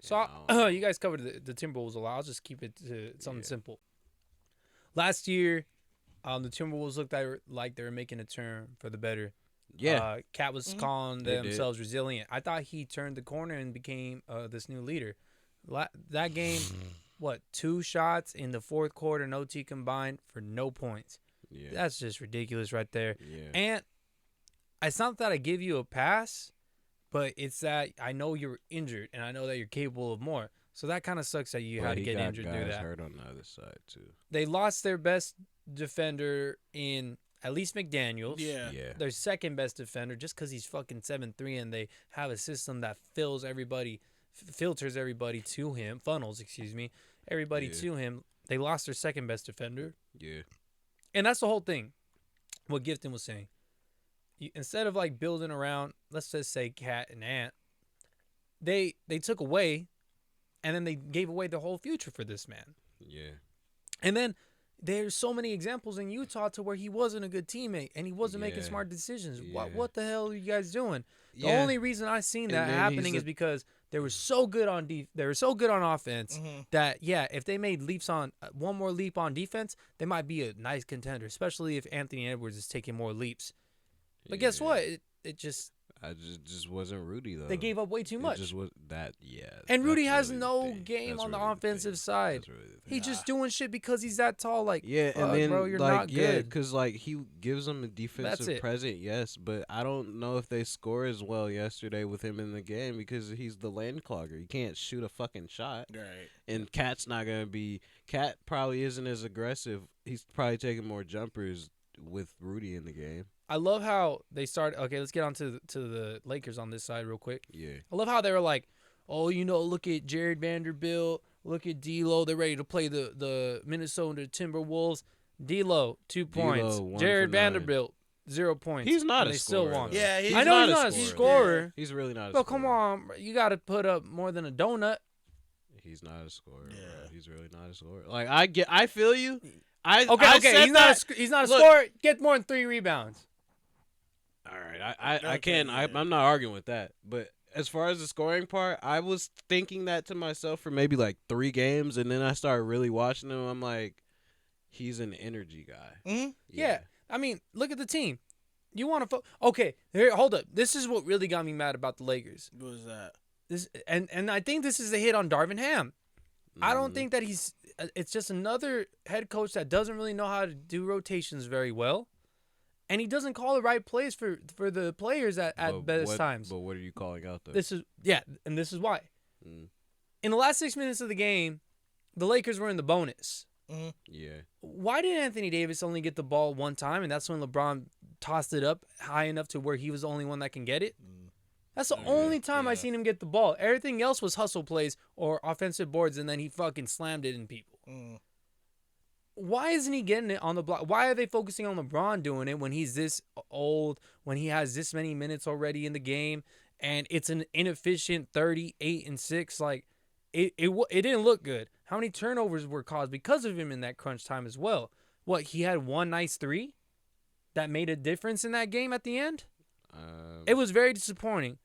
S1: So
S3: know?
S1: you guys covered the Timberwolves a lot. I'll just keep it to something simple. Last year, the Timberwolves looked like they were making a turn for the better.
S3: Yeah,
S1: Cat was calling
S3: They did.
S1: themselves resilient. I thought he turned the corner and became this new leader. That game, what, 2 shots in the fourth quarter, no T combined for no points.
S3: yeah,
S1: That's just ridiculous right there.
S3: yeah.
S1: And it's not that I give you a pass, but it's that I know you're injured and I know that you're capable of more. So that kind of sucks that you
S3: But
S1: had to
S3: he
S1: get
S3: got
S1: injured
S3: guys
S1: through that.
S3: hurt on the other side too.
S1: They lost their best defender in at least McDaniels.
S2: Yeah.
S3: Yeah,
S1: Their second best defender just because he's fucking 7'3" and they have a system that filters everybody to him, funnels everybody
S3: Yeah.
S1: to him. They lost their second best defender.
S3: yeah,
S1: And that's the whole thing. What Gifton was saying. Instead of like building around, let's just say Cat and Ant, they took away, and then they gave away the whole future for this man.
S3: yeah.
S1: And then there's so many examples in Utah to where he wasn't a good teammate and he wasn't making
S3: Yeah.
S1: smart decisions.
S3: Yeah.
S1: What the hell are you guys doing? The
S3: Yeah.
S1: only reason I seen
S3: And
S1: that
S3: then
S1: happening
S3: he's
S1: is because they were so good on they were so good on offense that if they made leaps on one more leap on defense, they might be a nice contender, especially if Anthony Edwards is taking more leaps. But guess
S3: Yeah.
S1: what? It just
S3: I just wasn't Rudy though.
S1: they gave up way too
S3: It
S1: much.
S3: just was that. Yeah.
S1: And Rudy
S3: that's
S1: has
S3: really the
S1: no
S3: thing.
S1: game
S3: That's
S1: on the
S3: really
S1: offensive
S3: thing.
S1: side.
S3: That's really the thing.
S1: He's just doing shit because he's that tall. Like,
S3: Yeah,
S1: fuck,
S3: and then
S1: bro, you're
S3: like
S1: not good.
S3: because like he gives them a defensive
S1: it.
S3: present, yes, but I don't know if they score as well yesterday with him in the game because he's the lane clogger. You can't shoot a fucking shot,
S2: Right.
S3: and Cat's not gonna be. Cat probably isn't as aggressive. He's probably taking more jumpers with Rudy in the game.
S1: I love how they started. Okay, let's get on to the Lakers on this side real quick.
S3: Yeah,
S1: I love how they were like, oh, look at Jared Vanderbilt, look at D'Lo. They're ready to play the Minnesota Timberwolves. D'Lo, 2 points.
S3: 1
S1: Jared
S3: for 9.
S1: Vanderbilt, 0 points.
S3: he's not
S1: And
S3: a
S1: they
S3: scorer.
S1: still won.
S3: though.
S2: Yeah,
S1: I know he's not a scorer.
S3: He's really not. A
S1: But
S3: scorer.
S1: come on, bro, you got to put up more than a donut.
S3: He's not a scorer.
S2: Yeah.
S3: Bro. He's really not a scorer. Like I feel you. I
S1: Okay,
S3: said
S1: he's
S3: that.
S1: he's not a
S3: Look.
S1: scorer. Get more than 3 rebounds.
S3: All right, I
S2: Okay,
S3: can't.
S2: yeah.
S3: I'm not arguing with that. But as far as the scoring part, I was thinking that to myself for maybe like 3 games, and then I started really watching him. I'm like, he's an energy guy.
S2: Mm-hmm.
S1: Yeah. I mean, look at the team. You want to okay, here, hold up. This is what really got me mad about the Lakers.
S2: What was that?
S1: This and I think this is a hit on Darvin Ham. I don't
S3: Mhm.
S1: think that it's just another head coach that doesn't really know how to do rotations very well. And he doesn't call the right plays for the players at
S3: But
S1: best times.
S3: But what are you calling out though?
S1: This is and this is why.
S3: Mm,
S1: In the last 6 minutes of the game, the Lakers were in the bonus.
S3: yeah.
S1: Why did Anthony Davis only get the ball one time, and that's when LeBron tossed it up high enough to where he was the only one that can get it? That's the only time I seen him get the ball. Everything else was hustle plays or offensive boards, and then he fucking slammed it in people. Why isn't he getting it on the block? Why are they focusing on LeBron doing it when he's this old, when he has this many minutes already in the game, and it's an inefficient 38-6? Like, it didn't look good. How many turnovers were caused because of him in that crunch time as well? What, he had one nice 3 that made a difference in that game at the end? It was very disappointing.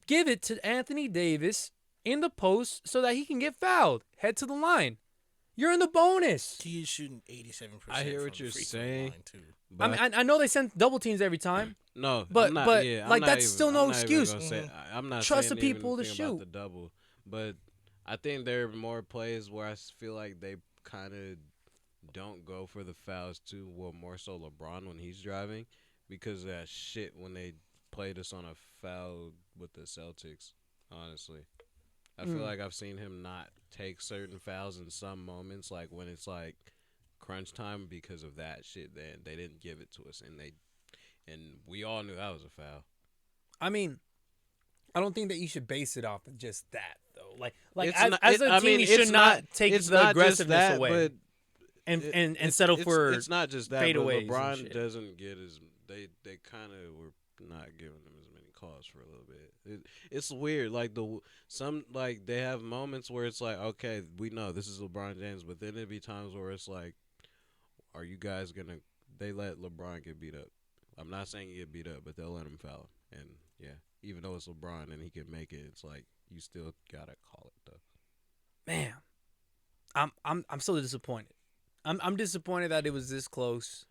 S1: Give it to Anthony Davis in the post so that he can get fouled. Head to the line. You're in the bonus.
S2: He is shooting 87%.
S3: I hear what
S2: from
S3: you're
S2: the free throw
S3: saying.
S2: line, too.
S1: I mean, I know they send double teams every time.
S3: No,
S1: but
S3: I'm not,
S1: but
S3: yeah,
S1: like
S3: I'm not
S1: that's
S3: even,
S1: still
S3: I'm
S1: no
S3: not even
S1: excuse.
S3: gonna say, I'm not
S1: Trust
S3: saying
S1: the people
S3: even
S1: to
S3: anything about
S1: shoot.
S3: the double, but I think there are more plays where I feel like they kind of don't go for the fouls too. Well, more so LeBron when he's driving because of that shit when they played us on a foul with the Celtics. Honestly, I feel like I've seen him not take certain fouls in some moments, like when it's like crunch time because of that shit. Then they didn't give it to us, and we all knew that was a foul.
S1: I mean, I don't think that you should base it off of just that though. Like
S3: It's
S1: as,
S3: not,
S1: as a
S3: I
S1: team,
S3: mean,
S1: you should
S3: it's
S1: not take
S3: it's
S1: the
S3: not just
S1: aggressiveness
S3: that,
S1: away
S3: but
S1: and settle for
S3: it's not just that. But
S1: fadeaways and
S3: LeBron
S1: shit.
S3: doesn't get as they kind of were not giving him as many calls for a little bit. It's weird. Like they have moments where it's like, okay, we know this is LeBron James, but then it'd be times where it's like, are you guys gonna? They let LeBron get beat up. I'm not saying he get beat up, but they'll let him foul. And yeah, even though it's LeBron and he can make it, it's like you still gotta call it though.
S1: Man, I'm so disappointed. I'm disappointed that it was this close.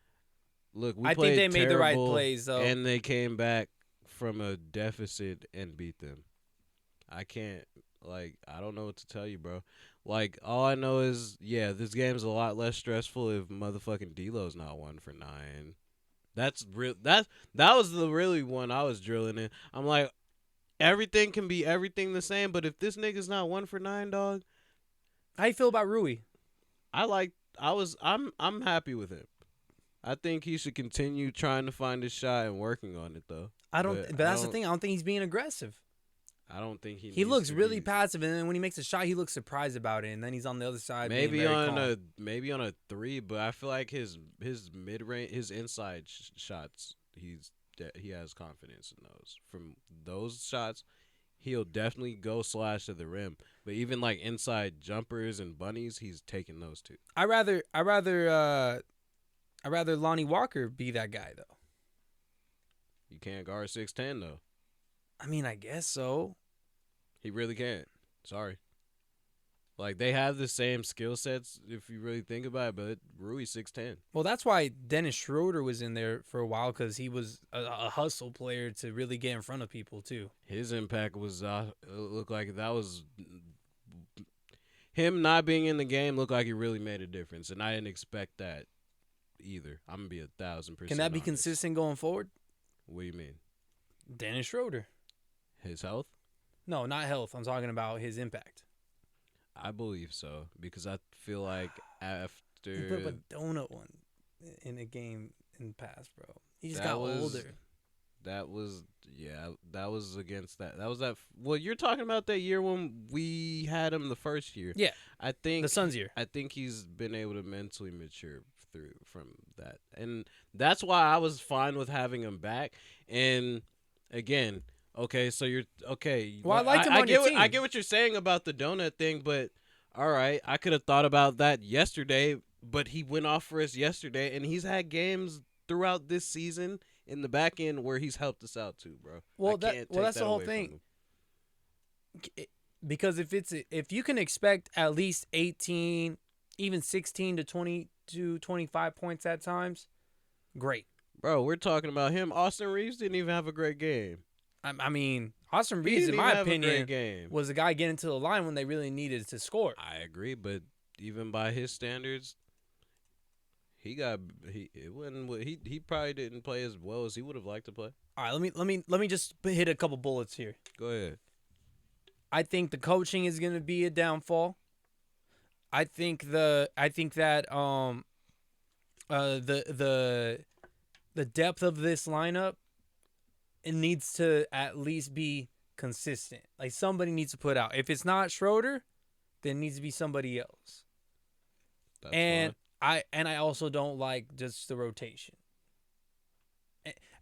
S3: Look,
S1: I think they made the right plays though,
S3: and they came back from a deficit and beat them. I can't I don't know what to tell you, bro. Like all I know is this game's a lot less stressful if motherfucking D'Lo's not 1 for 9. That's real. That was the really one I was drilling in. I'm like, everything can be everything the same, but if this nigga's not 1 for 9, dog.
S1: how you feel about Rui?
S3: I'm happy with him. I think he should continue trying to find his shot and working on it though.
S1: But that's the thing. I don't think he's being aggressive.
S3: I don't think he.
S1: He looks really passive, and then when he makes a shot, he looks surprised about it, and then he's on the other side.
S3: Maybe on a 3, but I feel like his mid range, his inside shots, he has confidence in those. From those shots, he'll definitely go slash to the rim. But even like inside jumpers and bunnies, he's taking those too.
S1: I rather Lonnie Walker be that guy though.
S3: You can't guard 6'10" though.
S1: I mean, I guess so.
S3: He really can't. Sorry. Like they have the same skill sets if you really think about it, but Rui's 6'10".
S1: Well, that's why Dennis Schroeder was in there for a while because he was a hustle player to really get in front of people too.
S3: His impact was looked like that was him not being in the game. Looked like he really made a difference, and I didn't expect that either. I'm gonna be 1,000%.
S1: Can that be
S3: honest.
S1: consistent going forward?
S3: What do you mean?
S1: Dennis Schroeder.
S3: His health?
S1: No, not health. I'm talking about his impact.
S3: I believe so because I feel like after
S1: He put up a donut one in a game in the past, bro. He just got older.
S3: That was against that. That was that. Well, you're talking about that year when we had him the first year.
S1: Yeah,
S3: I think
S1: the Suns year.
S3: I think he's been able to mentally mature from that, and that's why I was fine with having him back. And again, okay, so you're okay.
S1: Well, I liked him on your team.
S3: I get what you're saying about the donut thing, but all right, I could have thought about that yesterday. But he went off for us yesterday, and he's had games throughout this season in the back end where he's helped us out too, bro.
S1: Well, that's the whole thing. Because if you can expect at least 18, even 16 to 20 to 25 points at times, great.
S3: Bro, we're talking about him. Austin Reeves didn't even have a great game.
S1: I mean, Austin Reeves, in my opinion, was the guy getting to the line when they really needed to score.
S3: I agree, but even by his standards, he probably didn't play as well as he would have liked to play.
S1: All right, let me just hit a couple bullets here.
S3: Go ahead.
S1: I think the coaching is going to be a downfall. I think that the depth of this lineup, it needs to at least be consistent. Like somebody needs to put out. If it's not Schroeder, then it needs to be somebody else.
S3: That's
S1: and
S3: fine.
S1: I also don't like just the rotation.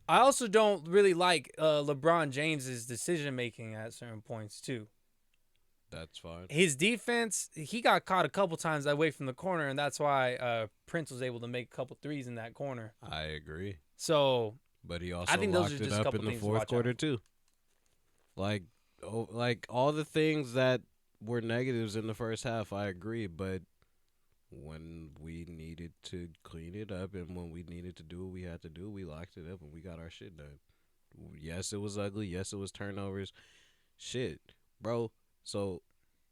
S1: I also don't really like LeBron James's decision making at certain points too.
S3: That's fine.
S1: His defense, he got caught a couple times away from the corner, and that's why Prince was able to make a couple threes in that corner.
S3: I agree.
S1: So,
S3: but he also
S1: I think
S3: locked it up in the fourth quarter too. Like all the things that were negatives in the first half, I agree. But when we needed to clean it up and when we needed to do what we had to do, we locked it up and we got our shit done. Yes, it was ugly. Yes, it was turnovers. Shit, bro. So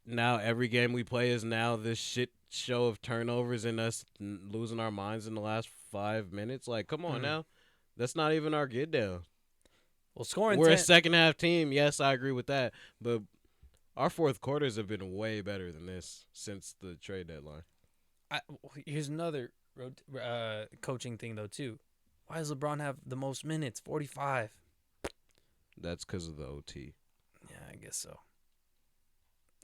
S3: now every game we play is now this shit show of turnovers and us losing our minds in the last 5 minutes. Like, come on now. That's not even our get down.
S1: Well, scoring.
S3: We're a second half team. Yes, I agree with that. But our fourth quarters have been way better than this since the trade deadline.
S1: Here's another coaching thing, though, too. Why does LeBron have the most minutes? 45.
S3: That's because of the OT.
S1: Yeah, I guess so.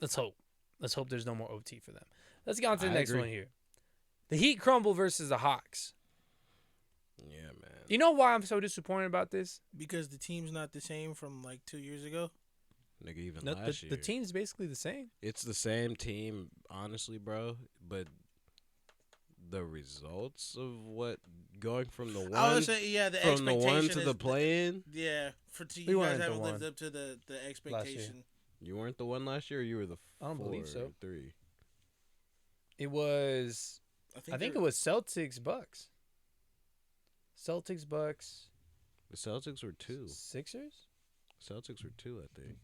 S1: Let's hope. Let's hope there's no more OT for them. Let's get on to the next one here. The Heat crumble versus the Hawks.
S3: Yeah, man.
S1: You know why I'm so disappointed about this?
S2: Because the team's not the same from like 2 years ago.
S3: Nigga, even
S1: No,
S3: last year.
S1: The team's basically the same.
S3: It's the same team, honestly, bro. But the results of what going from the one,
S2: I would say, yeah, the
S3: from the
S2: expectation
S3: one to
S2: is
S3: the play-in.
S2: Yeah, you guys haven't lived up to the
S1: year.
S2: expectation.
S3: You weren't the one last year. Or you were the.
S1: I don't believe so.
S3: 3.
S1: It was. I think it was Celtics Bucks. Celtics Bucks.
S3: The Celtics were 2.
S1: Sixers.
S3: Celtics were 2, I think.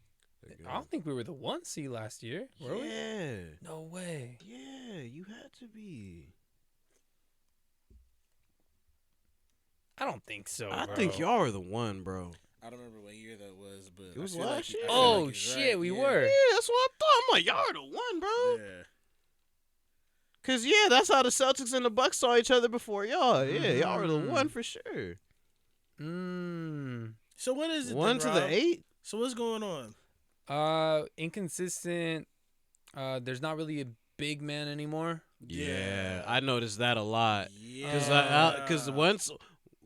S1: I don't think we were the 1 seed last year. Were we?
S3: Yeah.
S1: No way.
S3: Yeah, you had to be.
S1: I don't think so.
S3: I
S1: bro.
S3: think y'all were the 1, bro.
S2: I don't remember what year that was, but
S3: It was last year.
S1: Oh shit, we were.
S3: Yeah, that's what I thought. I'm like, y'all are the 1, bro.
S2: Yeah.
S3: Cause that's how the Celtics and the Bucks saw each other before y'all. Yeah, y'all were the 1 for sure.
S2: So what is it?
S3: 1 to the 8.
S2: So what's going on?
S1: Inconsistent. There's not really a big man anymore.
S3: Yeah, I noticed that a lot.
S2: Yeah.
S3: Because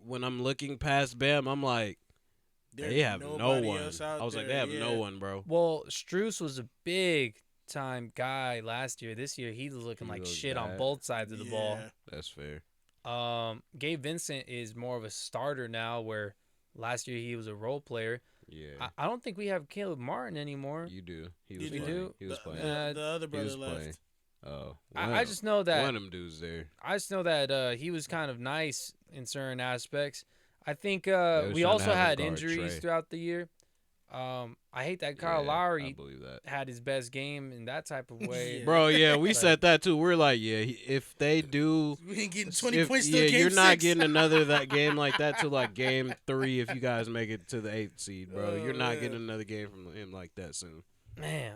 S3: when I'm looking past Bam, I'm like, they have no one. I was like, they have no one, bro.
S1: Well, Strus was a big time guy last year. This year he's looking like shit on both sides of the ball.
S3: That's fair.
S1: Gabe Vincent is more of a starter now, where last year he was a role player.
S3: Yeah.
S1: I don't think we have Caleb Martin anymore.
S3: You do. He was playing.
S2: The other brother left.
S3: Playing. Oh.
S1: I just know that
S3: one of them dudes there.
S1: I just know that he was kind of nice in certain aspects. I think we
S3: to
S1: also
S3: have him
S1: had
S3: guard
S1: injuries
S3: Trey.
S1: throughout the year. I hate that Kyle
S3: I
S1: Lowry
S3: believe that.
S1: had his best game in that type of way.
S3: Bro, yeah, we said that too. We're like, yeah, if they do,
S2: we ain't getting 20 points to game
S3: you're
S2: 6.
S3: not getting another that game like that till like game 3 if you guys make it to the 8th seed, bro. You're not getting another game from him like that soon.
S1: Man.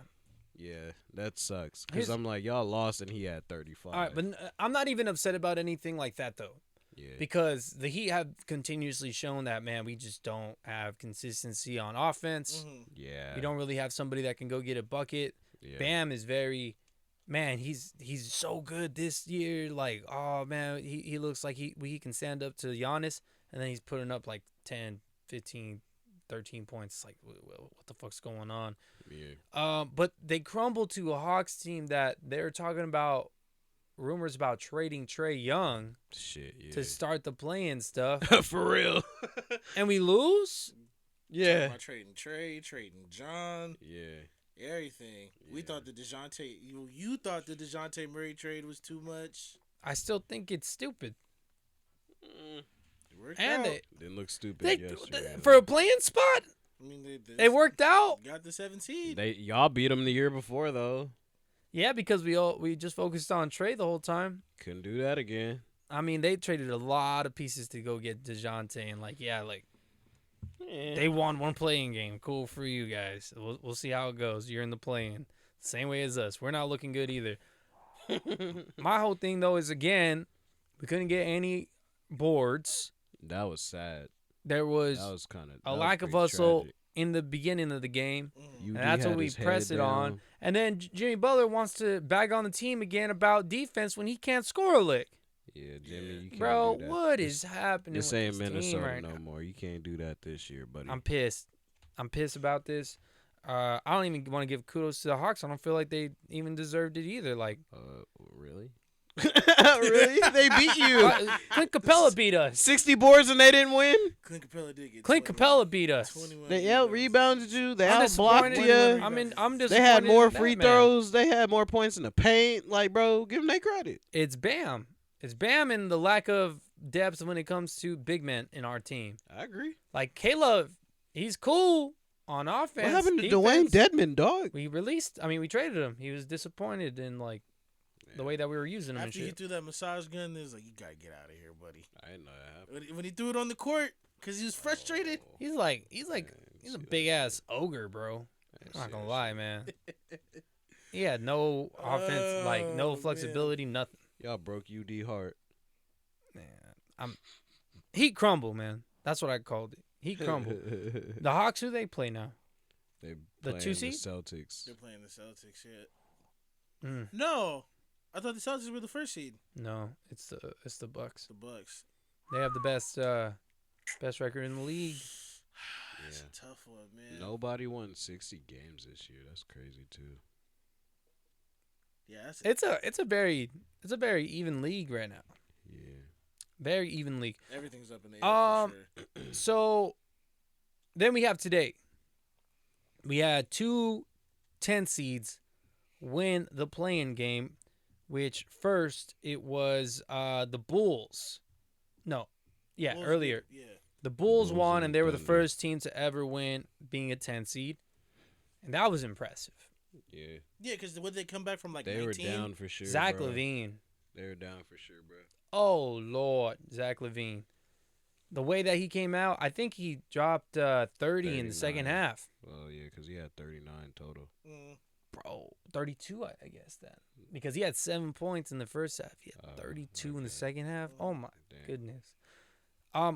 S3: Yeah, that sucks. Because I'm like, y'all lost and he had 35.
S1: All right, but I'm not even upset about anything like that, though.
S3: Yeah.
S1: Because the Heat have continuously shown that, man, we just don't have consistency on offense.
S2: Mm-hmm.
S3: Yeah.
S1: We don't really have somebody that can go get a bucket.
S3: Yeah.
S1: Bam is very, man, he's so good this year. Like, oh, man, he looks like he can stand up to Giannis. And then he's putting up like 10, 15, 13 points. Like, what the fuck's going on?
S3: Yeah.
S1: But they crumbled to a Hawks team that they're talking about rumors about trading Trae Young to start the play-in stuff.
S3: For real.
S1: And we lose?
S2: Yeah. About trading Trae, trading John.
S3: Yeah.
S2: Everything. Yeah. We thought the DeJounte, you thought the DeJounte Murray trade was too much.
S1: I still think it's stupid.
S2: It worked
S1: and
S2: out.
S1: It
S3: didn't look stupid yesterday.
S1: For a play-in spot?
S2: I mean,
S1: they worked out.
S2: Got the 7th seed.
S3: Y'all beat them the year before, though.
S1: Yeah, because we just focused on Trae the whole time.
S3: Couldn't do that again.
S1: I mean, they traded a lot of pieces to go get DeJounte, and they won one playing game. Cool for you guys. We'll see how it goes. You're in the play-in. Same way as us. We're not looking good either. My whole thing, though, is, again, we couldn't get any boards.
S3: That was sad.
S1: There was a lack of hustle in the beginning of the game. And that's what we press it on. And then Jimmy Butler wants to bag on the team again about defense when he can't score a lick.
S3: Yeah, Jimmy, you can't
S1: Bro,
S3: do that.
S1: what is happening
S3: This
S1: with
S3: ain't
S1: this
S3: Minnesota
S1: team right
S3: no
S1: now?
S3: more. You can't do that this year, buddy.
S1: I'm pissed. I'm pissed about this. I don't even want to give kudos to the Hawks. I don't feel like they even deserved it either. Like,
S3: really? Really? They beat you.
S1: Clint Capella beat us.
S3: 60 boards and they didn't win?
S2: Clint Capella did get
S1: Clint Capella beat us.
S2: 21
S3: They out-rebounded you. They
S1: I'm
S3: out-blocked
S1: disappointed.
S3: you.
S1: I'm disappointed.
S3: They had more
S1: in that,
S3: free
S1: man.
S3: throws. They had more points in the paint. Like, bro, give them their credit.
S1: It's Bam. It's Bam and the lack of depth when it comes to big men in our team.
S3: I agree.
S1: Like Caleb, he's cool on offense.
S3: What happened to
S1: defense.
S3: Dwayne Dedman, dog?
S1: We traded him. He was disappointed in like the way that we were using him.
S2: After
S1: and
S2: he
S1: shit.
S2: threw that massage gun, it was like, you gotta get out of here, buddy.
S3: I didn't know that happened.
S2: When he threw it on the court, because he was frustrated.
S1: He's a big ass ogre, bro. I'm not gonna lie, man. He had no offense, like no flexibility, nothing.
S3: Y'all broke UD hard.
S1: Man, Heat crumble, man. That's what I called it. Heat crumble. The Hawks, who they play now?
S3: They
S1: The 2 seed?
S3: the Celtics.
S2: They're playing the Celtics, shit.
S1: Mm.
S2: No, I thought the Celtics were the first seed.
S1: No, it's the Bucks.
S2: The Bucks.
S1: They have the best record in the league.
S2: That's a tough one, man.
S3: Nobody won 60 games this year. That's crazy too.
S2: Yeah,
S1: It's a very even league right now.
S3: Yeah.
S1: Very even league.
S2: everything's up in the air for sure.
S1: So then we have today. We had 2 10 seeds win the play-in game, which first it was the Bulls. No. Yeah,
S2: Bulls
S1: earlier.
S2: Yeah.
S1: The Bulls
S3: Bulls
S1: won,
S3: and
S1: and they were the
S3: Thunder.
S1: first team to ever win being a 10 seed. And that was impressive.
S3: Yeah.
S2: Yeah, because would they come back from like
S3: They
S2: 19?
S3: were down for sure.
S1: Zach
S3: bro.
S1: LaVine.
S3: They were down for sure, bro.
S1: Oh, Lord. Zach LaVine. The way that he came out, I think he dropped 30 in the second
S3: 39.
S1: half.
S3: Well, yeah, because he had 39 total.
S1: Bro, 32, I guess, then. Because he had 7 points in the first half. He had 32 in the
S3: okay.
S1: second half. Oh, my
S3: Damn.
S1: goodness.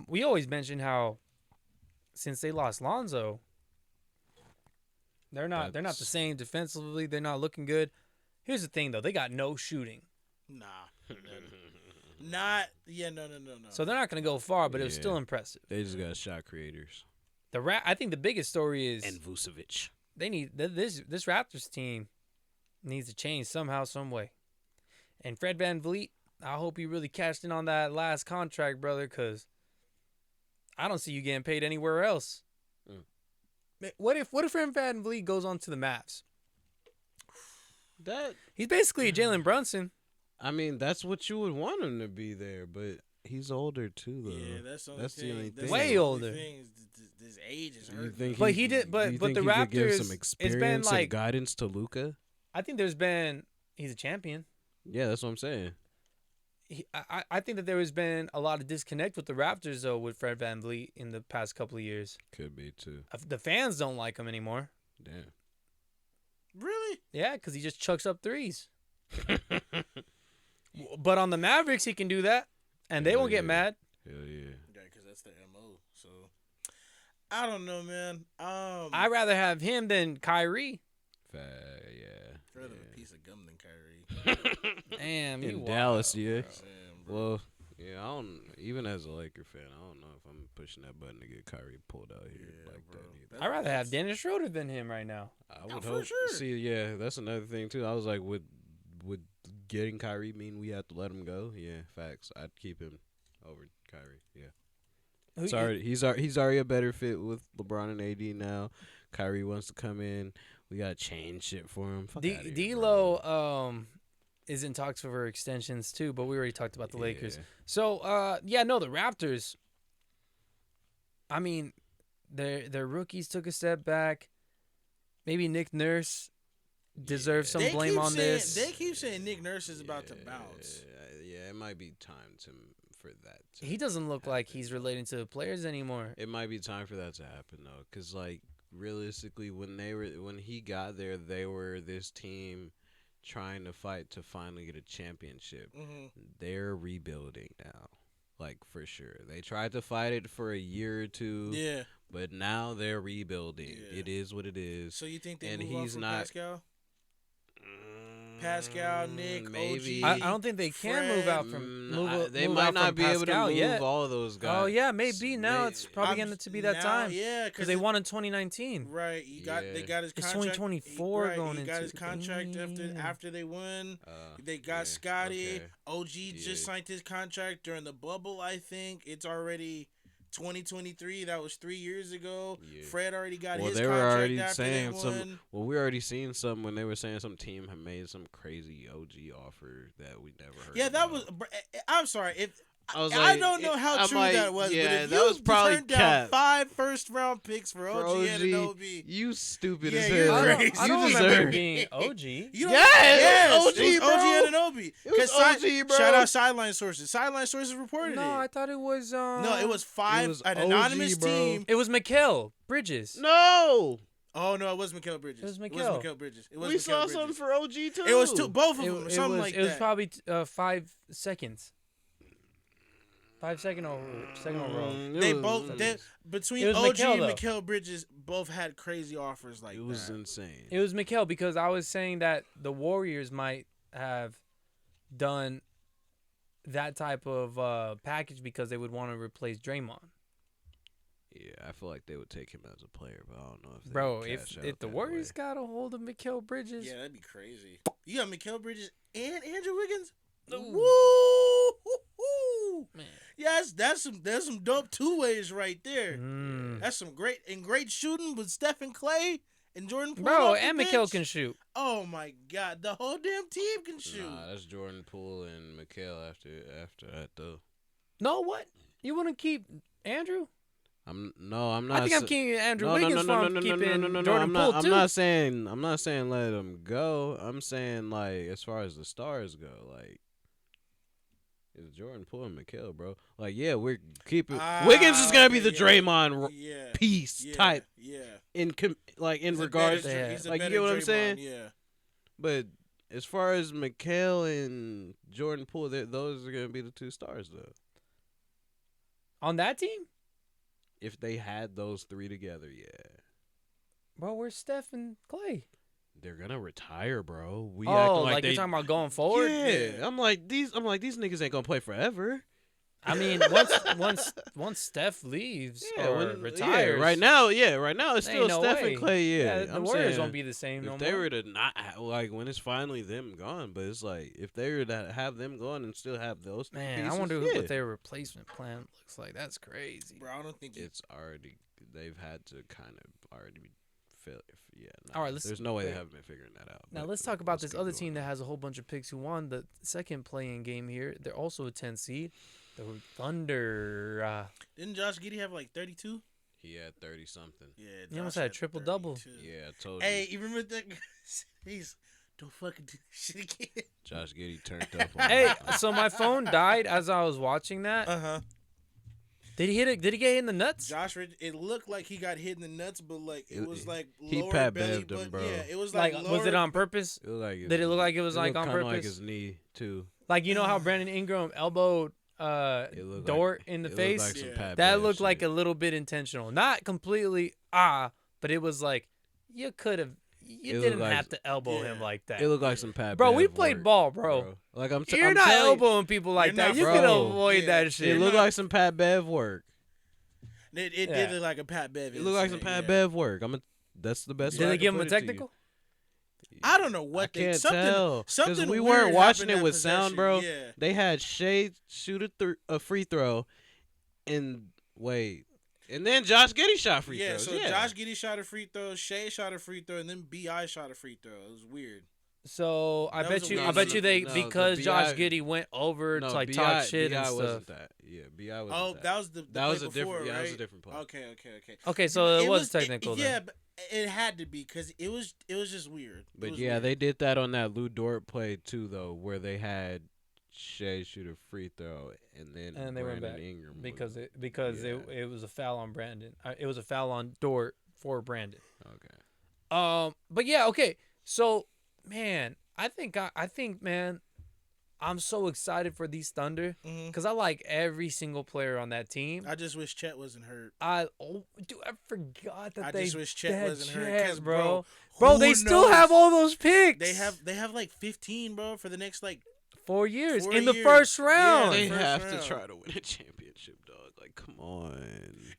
S1: We always mention how since they lost Lonzo, they're not the
S3: That's-
S1: same defensively. They're not looking good. Here's the thing, though. They got no shooting.
S2: Nah. Not. Yeah, no.
S1: So they're not going to go far, but it was
S3: Yeah.
S1: still impressive.
S3: They just got shot creators.
S1: I think the biggest story is
S3: And Vucevic.
S1: they need this Raptors team needs to change somehow, some way. And Fred VanVleet, I hope you really cashed in on that last contract, brother, because I don't see you getting paid anywhere else. Man, what if Fred VanVleet goes on to the Mavs? He's basically a Jalen Brunson.
S3: I mean, that's what you would want him to be there, but he's older too, though.
S2: Yeah, that's the only
S3: That's
S2: thing.
S3: the only thing.
S1: Way
S2: the only
S1: older.
S2: thing is this age is
S3: You
S2: hurting.
S3: think
S1: But he did- but
S3: you
S1: the
S3: think he could give
S1: Raptors,
S3: some
S1: it's been
S3: experience
S1: like-
S3: and guidance to Luka?
S1: I think he's a champion.
S3: Yeah, that's what I'm saying.
S1: I think that there has been a lot of disconnect with the Raptors, though, with Fred VanVleet in the past couple of years.
S3: Could be too.
S1: The fans don't like him anymore.
S3: Damn.
S2: Really?
S1: Yeah, because he just chucks up threes. But on the Mavericks, he can do that, and they
S3: Hell
S1: won't get
S3: yeah.
S1: mad.
S3: Hell yeah.
S2: Yeah, because that's their MO. So I don't know, man.
S1: I'd rather have him than Kyrie.
S3: Yeah.
S2: I'd rather
S3: yeah.
S2: a piece of gum than Kyrie.
S1: Damn, you
S3: In
S1: wild,
S3: Dallas, yeah.
S2: Damn, bro.
S3: Well, yeah, I don't. Even as a Laker fan, I don't know if I'm pushing that button to get Kyrie pulled out here
S2: Yeah,
S3: like
S2: bro.
S3: that either.
S1: I'd rather have Dennis Schroeder than him right now.
S3: I would
S2: for
S3: hope.
S2: sure.
S3: See, yeah, that's another thing too. I was like, would getting Kyrie mean we have to let him go? Yeah, facts. I'd keep him over Kyrie. Yeah, he's already a better fit with LeBron and AD now. Kyrie wants to come in. We gotta change shit for him. Fuck outta here, bro.
S1: D'Lo is in talks for extensions too, but we already talked about the Lakers.
S3: Yeah.
S1: So the Raptors. I mean, their rookies took a step back. Maybe Nick Nurse deserves some
S2: They
S1: blame
S2: keep
S1: on
S2: saying-
S1: this.
S2: They keep saying Nick Nurse is about to bounce.
S3: Yeah, it might be time for that.
S1: He doesn't look like
S3: happen.
S1: he's relating to the players anymore.
S3: It might be time for that to happen though, because like realistically, when he got there, they were this team trying to fight to finally get a championship.
S2: Mm-hmm.
S3: They're rebuilding now, like for sure. They tried to fight it for a year or two,
S2: Yeah.
S3: but now they're rebuilding.
S2: Yeah.
S3: It is what it is.
S2: So you think they
S3: And
S2: move on
S3: he's
S2: from
S3: not-
S2: Pascal? Pascal, Nick,
S3: maybe.
S2: OG.
S1: I don't think they can
S2: Fred.
S1: move out from
S3: They
S1: move
S3: might
S1: out
S3: not
S1: from
S3: be able to
S1: Pascal
S3: move
S1: yet.
S3: all of those guys.
S1: Oh yeah, maybe now it's probably going to be that
S2: now,
S1: time.
S2: Yeah,
S1: because they won in 2019.
S2: Right, they got his
S1: It's
S2: contract.
S1: 2024 going
S2: he got
S1: into
S2: his contract after they won. They got Scotty.
S3: Okay.
S2: OG just signed his contract during the bubble. I think it's already 2023. That was 3 years ago.
S3: Yeah.
S2: Fred already got
S3: Well,
S2: his
S3: they
S2: contract
S3: were already
S2: after
S3: saying
S2: they
S3: some.
S2: won.
S3: Well, we already seen some when they were saying some team had made some crazy OG offer that we never heard.
S2: Yeah, that
S3: about.
S2: was. I'm sorry if.
S3: I
S2: don't know how
S3: I'm
S2: true
S3: like,
S2: that was,
S3: yeah,
S2: but if
S3: that
S2: you
S3: was probably
S2: turned down
S3: cap.
S2: 5 first-round picks for OG Anunoby,
S3: you stupid
S2: Yeah,
S3: as
S2: you're
S3: hell.
S2: crazy.
S1: I don't
S3: You
S1: remember
S3: deserve
S1: it being OG.
S2: Yes,
S3: OG,
S2: it was
S3: bro.
S2: OG Anunoby.
S3: It was
S2: 'Cause
S3: OG, bro.
S2: Shout out Sideline Sources. Sideline Sources reported
S1: No,
S2: it.
S1: I thought it was.
S2: No, it was 5.
S3: was
S2: An
S3: OG,
S2: anonymous
S3: bro.
S2: team.
S1: It was Mikal Bridges.
S3: No,
S2: Oh no, it was Mikal Bridges.
S1: It was
S2: It
S1: Mikal.
S2: was Mikal Bridges. It was
S3: we
S2: Mikal
S3: saw
S2: Bridges.
S3: something for OG too.
S2: It was both of them,
S1: It
S2: something
S1: was.
S2: like
S1: It was
S2: that.
S1: probably 5 seconds. 5 second row.
S2: Between
S1: It was
S2: OG
S1: Mikal,
S2: and
S1: though.
S2: Mikal Bridges both had crazy offers like
S3: It was
S2: that.
S3: insane.
S1: It was Mikal because I was saying that the Warriors might have done that type of package because they would want to replace Draymond.
S3: Yeah, I feel like they would take him as a player, but I don't know if they
S1: Bro,
S3: would
S1: if
S3: cash out
S1: the
S3: that
S1: Warriors
S3: way.
S1: got a hold of Mikal Bridges,
S2: Yeah, that'd be crazy. You got Mikal Bridges and Andrew Wiggins.
S1: Ooh.
S2: Woo!
S1: man.
S2: Yes, that's some dope two ways right there.
S1: Mm.
S2: That's some great shooting with Steph and Clay and Jordan Poole.
S1: Bro,
S2: off the
S1: and Mikal
S2: bench.
S1: can shoot.
S2: Oh my God, the whole damn team can shoot.
S3: Nah, that's Jordan Poole and Mikal after that though.
S1: No, what? You want to keep Andrew?
S3: I'm not.
S1: I think I'm keeping Andrew Wiggins
S3: no,
S1: from keeping Jordan
S3: I'm not,
S1: Poole too.
S3: I'm not saying let him go. I'm saying like as far as the stars go, like it's Jordan Poole and Mikal, bro. Like yeah, we're keeping Wiggins is gonna be the Draymond piece type.
S2: Yeah.
S3: In
S2: He's
S3: regards
S2: a better,
S3: to like you get what I'm
S2: Draymond,
S3: saying.
S2: Yeah.
S3: But as far as Mikal and Jordan Poole, those are gonna be the two stars though.
S1: On that team?
S3: If they had those three together, yeah.
S1: Bro, where's Steph and Clay?
S3: They're gonna retire, bro. We
S1: Oh,
S3: acting
S1: like
S3: they,
S1: you're talking about going forward?
S3: Yeah. I'm like these niggas ain't gonna play forever.
S1: I mean, once Steph leaves or retires,
S3: right now it's
S1: ain't
S3: still
S1: no
S3: Steph
S1: way.
S3: and Clay. Yeah,
S1: the
S3: I'm
S1: Warriors
S3: saying,
S1: won't be the same no
S3: if they
S1: more.
S3: were to not like when it's finally them gone, but it's like if they were to have them gone and still have those three
S1: Man,
S3: pieces,
S1: I wonder
S3: yeah.
S1: what their replacement plan looks like. That's crazy.
S2: Bro, I don't think
S3: It's already they've had to kind of already be failure. Yeah,
S1: All right,
S3: there's no way they haven't been figuring that out.
S1: Now
S3: but
S1: let's talk about this
S3: keep
S1: other
S3: going
S1: team that
S3: on.
S1: has a whole bunch of picks who won the second play-in game here. They're also a 10 seed. The Thunder.
S2: Didn't Josh Giddey have like 32?
S3: He had 30 something.
S2: Yeah,
S1: He almost
S2: Josh
S1: had a triple-double.
S2: 32.
S3: Yeah, I told you.
S2: Hey, you remember that? He's don't fucking do this shit again.
S3: Josh Giddey turned up on
S1: Hey,
S3: that.
S1: so my phone died as I was watching that.
S2: Uh-huh.
S1: Did he hit it? Did he get hit in the nuts?
S2: It looked like he got hit in the nuts, but like it was like
S3: he
S2: lower
S3: Pat
S2: belly,
S3: Bev'd him,
S2: but
S3: bro.
S2: yeah, it was
S1: Like,
S2: lower,
S1: was it on purpose?
S3: It looked like
S1: Did it look like it was like
S3: looked
S1: on
S3: kinda
S1: purpose?
S3: like his knee too.
S1: Like, you know how Brandon Ingram elbowed
S3: It looked
S1: Dort
S3: like,
S1: in the
S3: it
S1: face?
S3: Looked like some
S2: Yeah.
S3: Pat
S1: That
S3: Bev
S1: looked like
S3: shit.
S1: a little bit intentional. Not completely but it was like you could have. You
S3: It
S1: didn't
S3: looked like-
S1: have to elbow him
S2: Yeah.
S1: like that.
S3: It looked like some Pat
S1: Bro,
S3: Bev
S1: we played
S3: work,
S1: ball, bro.
S3: Like I'm
S1: You're
S3: I'm
S1: not
S3: telling you,
S1: elbowing people like
S2: You're
S1: that.
S2: not,
S1: You
S3: bro.
S1: can avoid
S2: Yeah.
S1: that
S3: It
S1: shit.
S3: looked
S2: not-
S3: like some Pat Bev work.
S2: It
S1: Yeah.
S2: did look like a Pat Bev.
S3: It looked like some
S2: incident,
S3: Pat
S2: yeah.
S3: Bev work. That's the best.
S1: Did
S3: way I
S1: they
S3: can
S1: give him a
S3: put it to you.
S1: technical?
S2: I don't know what
S3: I
S2: they
S3: can't
S2: something
S3: tell
S2: something
S3: we
S2: weird
S3: weren't watching
S2: happened
S3: it
S2: that
S3: with sound,
S2: possession,
S3: bro.
S2: Yeah.
S3: They had Shea shoot a free throw, and then Josh Giddey shot free
S2: Yeah,
S3: throws.
S2: so Josh Giddey shot a free throw, Shea shot a free throw, and then Bi shot a free throw. It was weird.
S1: So I
S2: That
S1: bet
S2: was a
S1: you,
S2: weird
S1: I bet
S2: one.
S1: you they
S3: No,
S1: because
S3: the
S1: Josh
S3: BI
S1: Giddey went over
S3: no,
S1: to like
S3: BI,
S1: talk shit
S3: BI
S1: and stuff.
S3: wasn't that. Yeah, Bi wasn't
S2: Oh,
S3: that.
S2: that was the
S3: That
S2: play
S3: was a
S2: before,
S3: different. Yeah, that was a
S2: right?
S3: different play.
S2: Okay.
S1: Okay, so it was
S2: was
S1: technical
S2: Yeah,
S1: then.
S2: but it had to be because it was just weird. It
S3: But
S2: was
S3: yeah,
S2: weird.
S3: they did that on that Lou Dort play too, though, where they had Shea shoot a free throw and then
S1: And they went
S3: Brandon
S1: back
S3: Ingram
S1: because
S3: was-
S1: it was a foul on Brandon. It was a foul on Dort for Brandon.
S3: okay.
S1: But yeah, okay. So man, I think man, I'm so excited for these Thunder because I like every single player on that team.
S2: I just wish Chet wasn't hurt.
S1: Dude, I forgot that
S2: I just wish Chet wasn't hurt. Because,
S1: bro,
S2: who
S1: they
S2: knows?
S1: still have all those picks.
S2: They have like 15, bro, for the next like
S1: 4 years
S2: 4
S1: in the
S2: years.
S1: first round.
S3: They
S2: first
S3: have
S2: round.
S3: to try to win a championship, dog. Like, come on.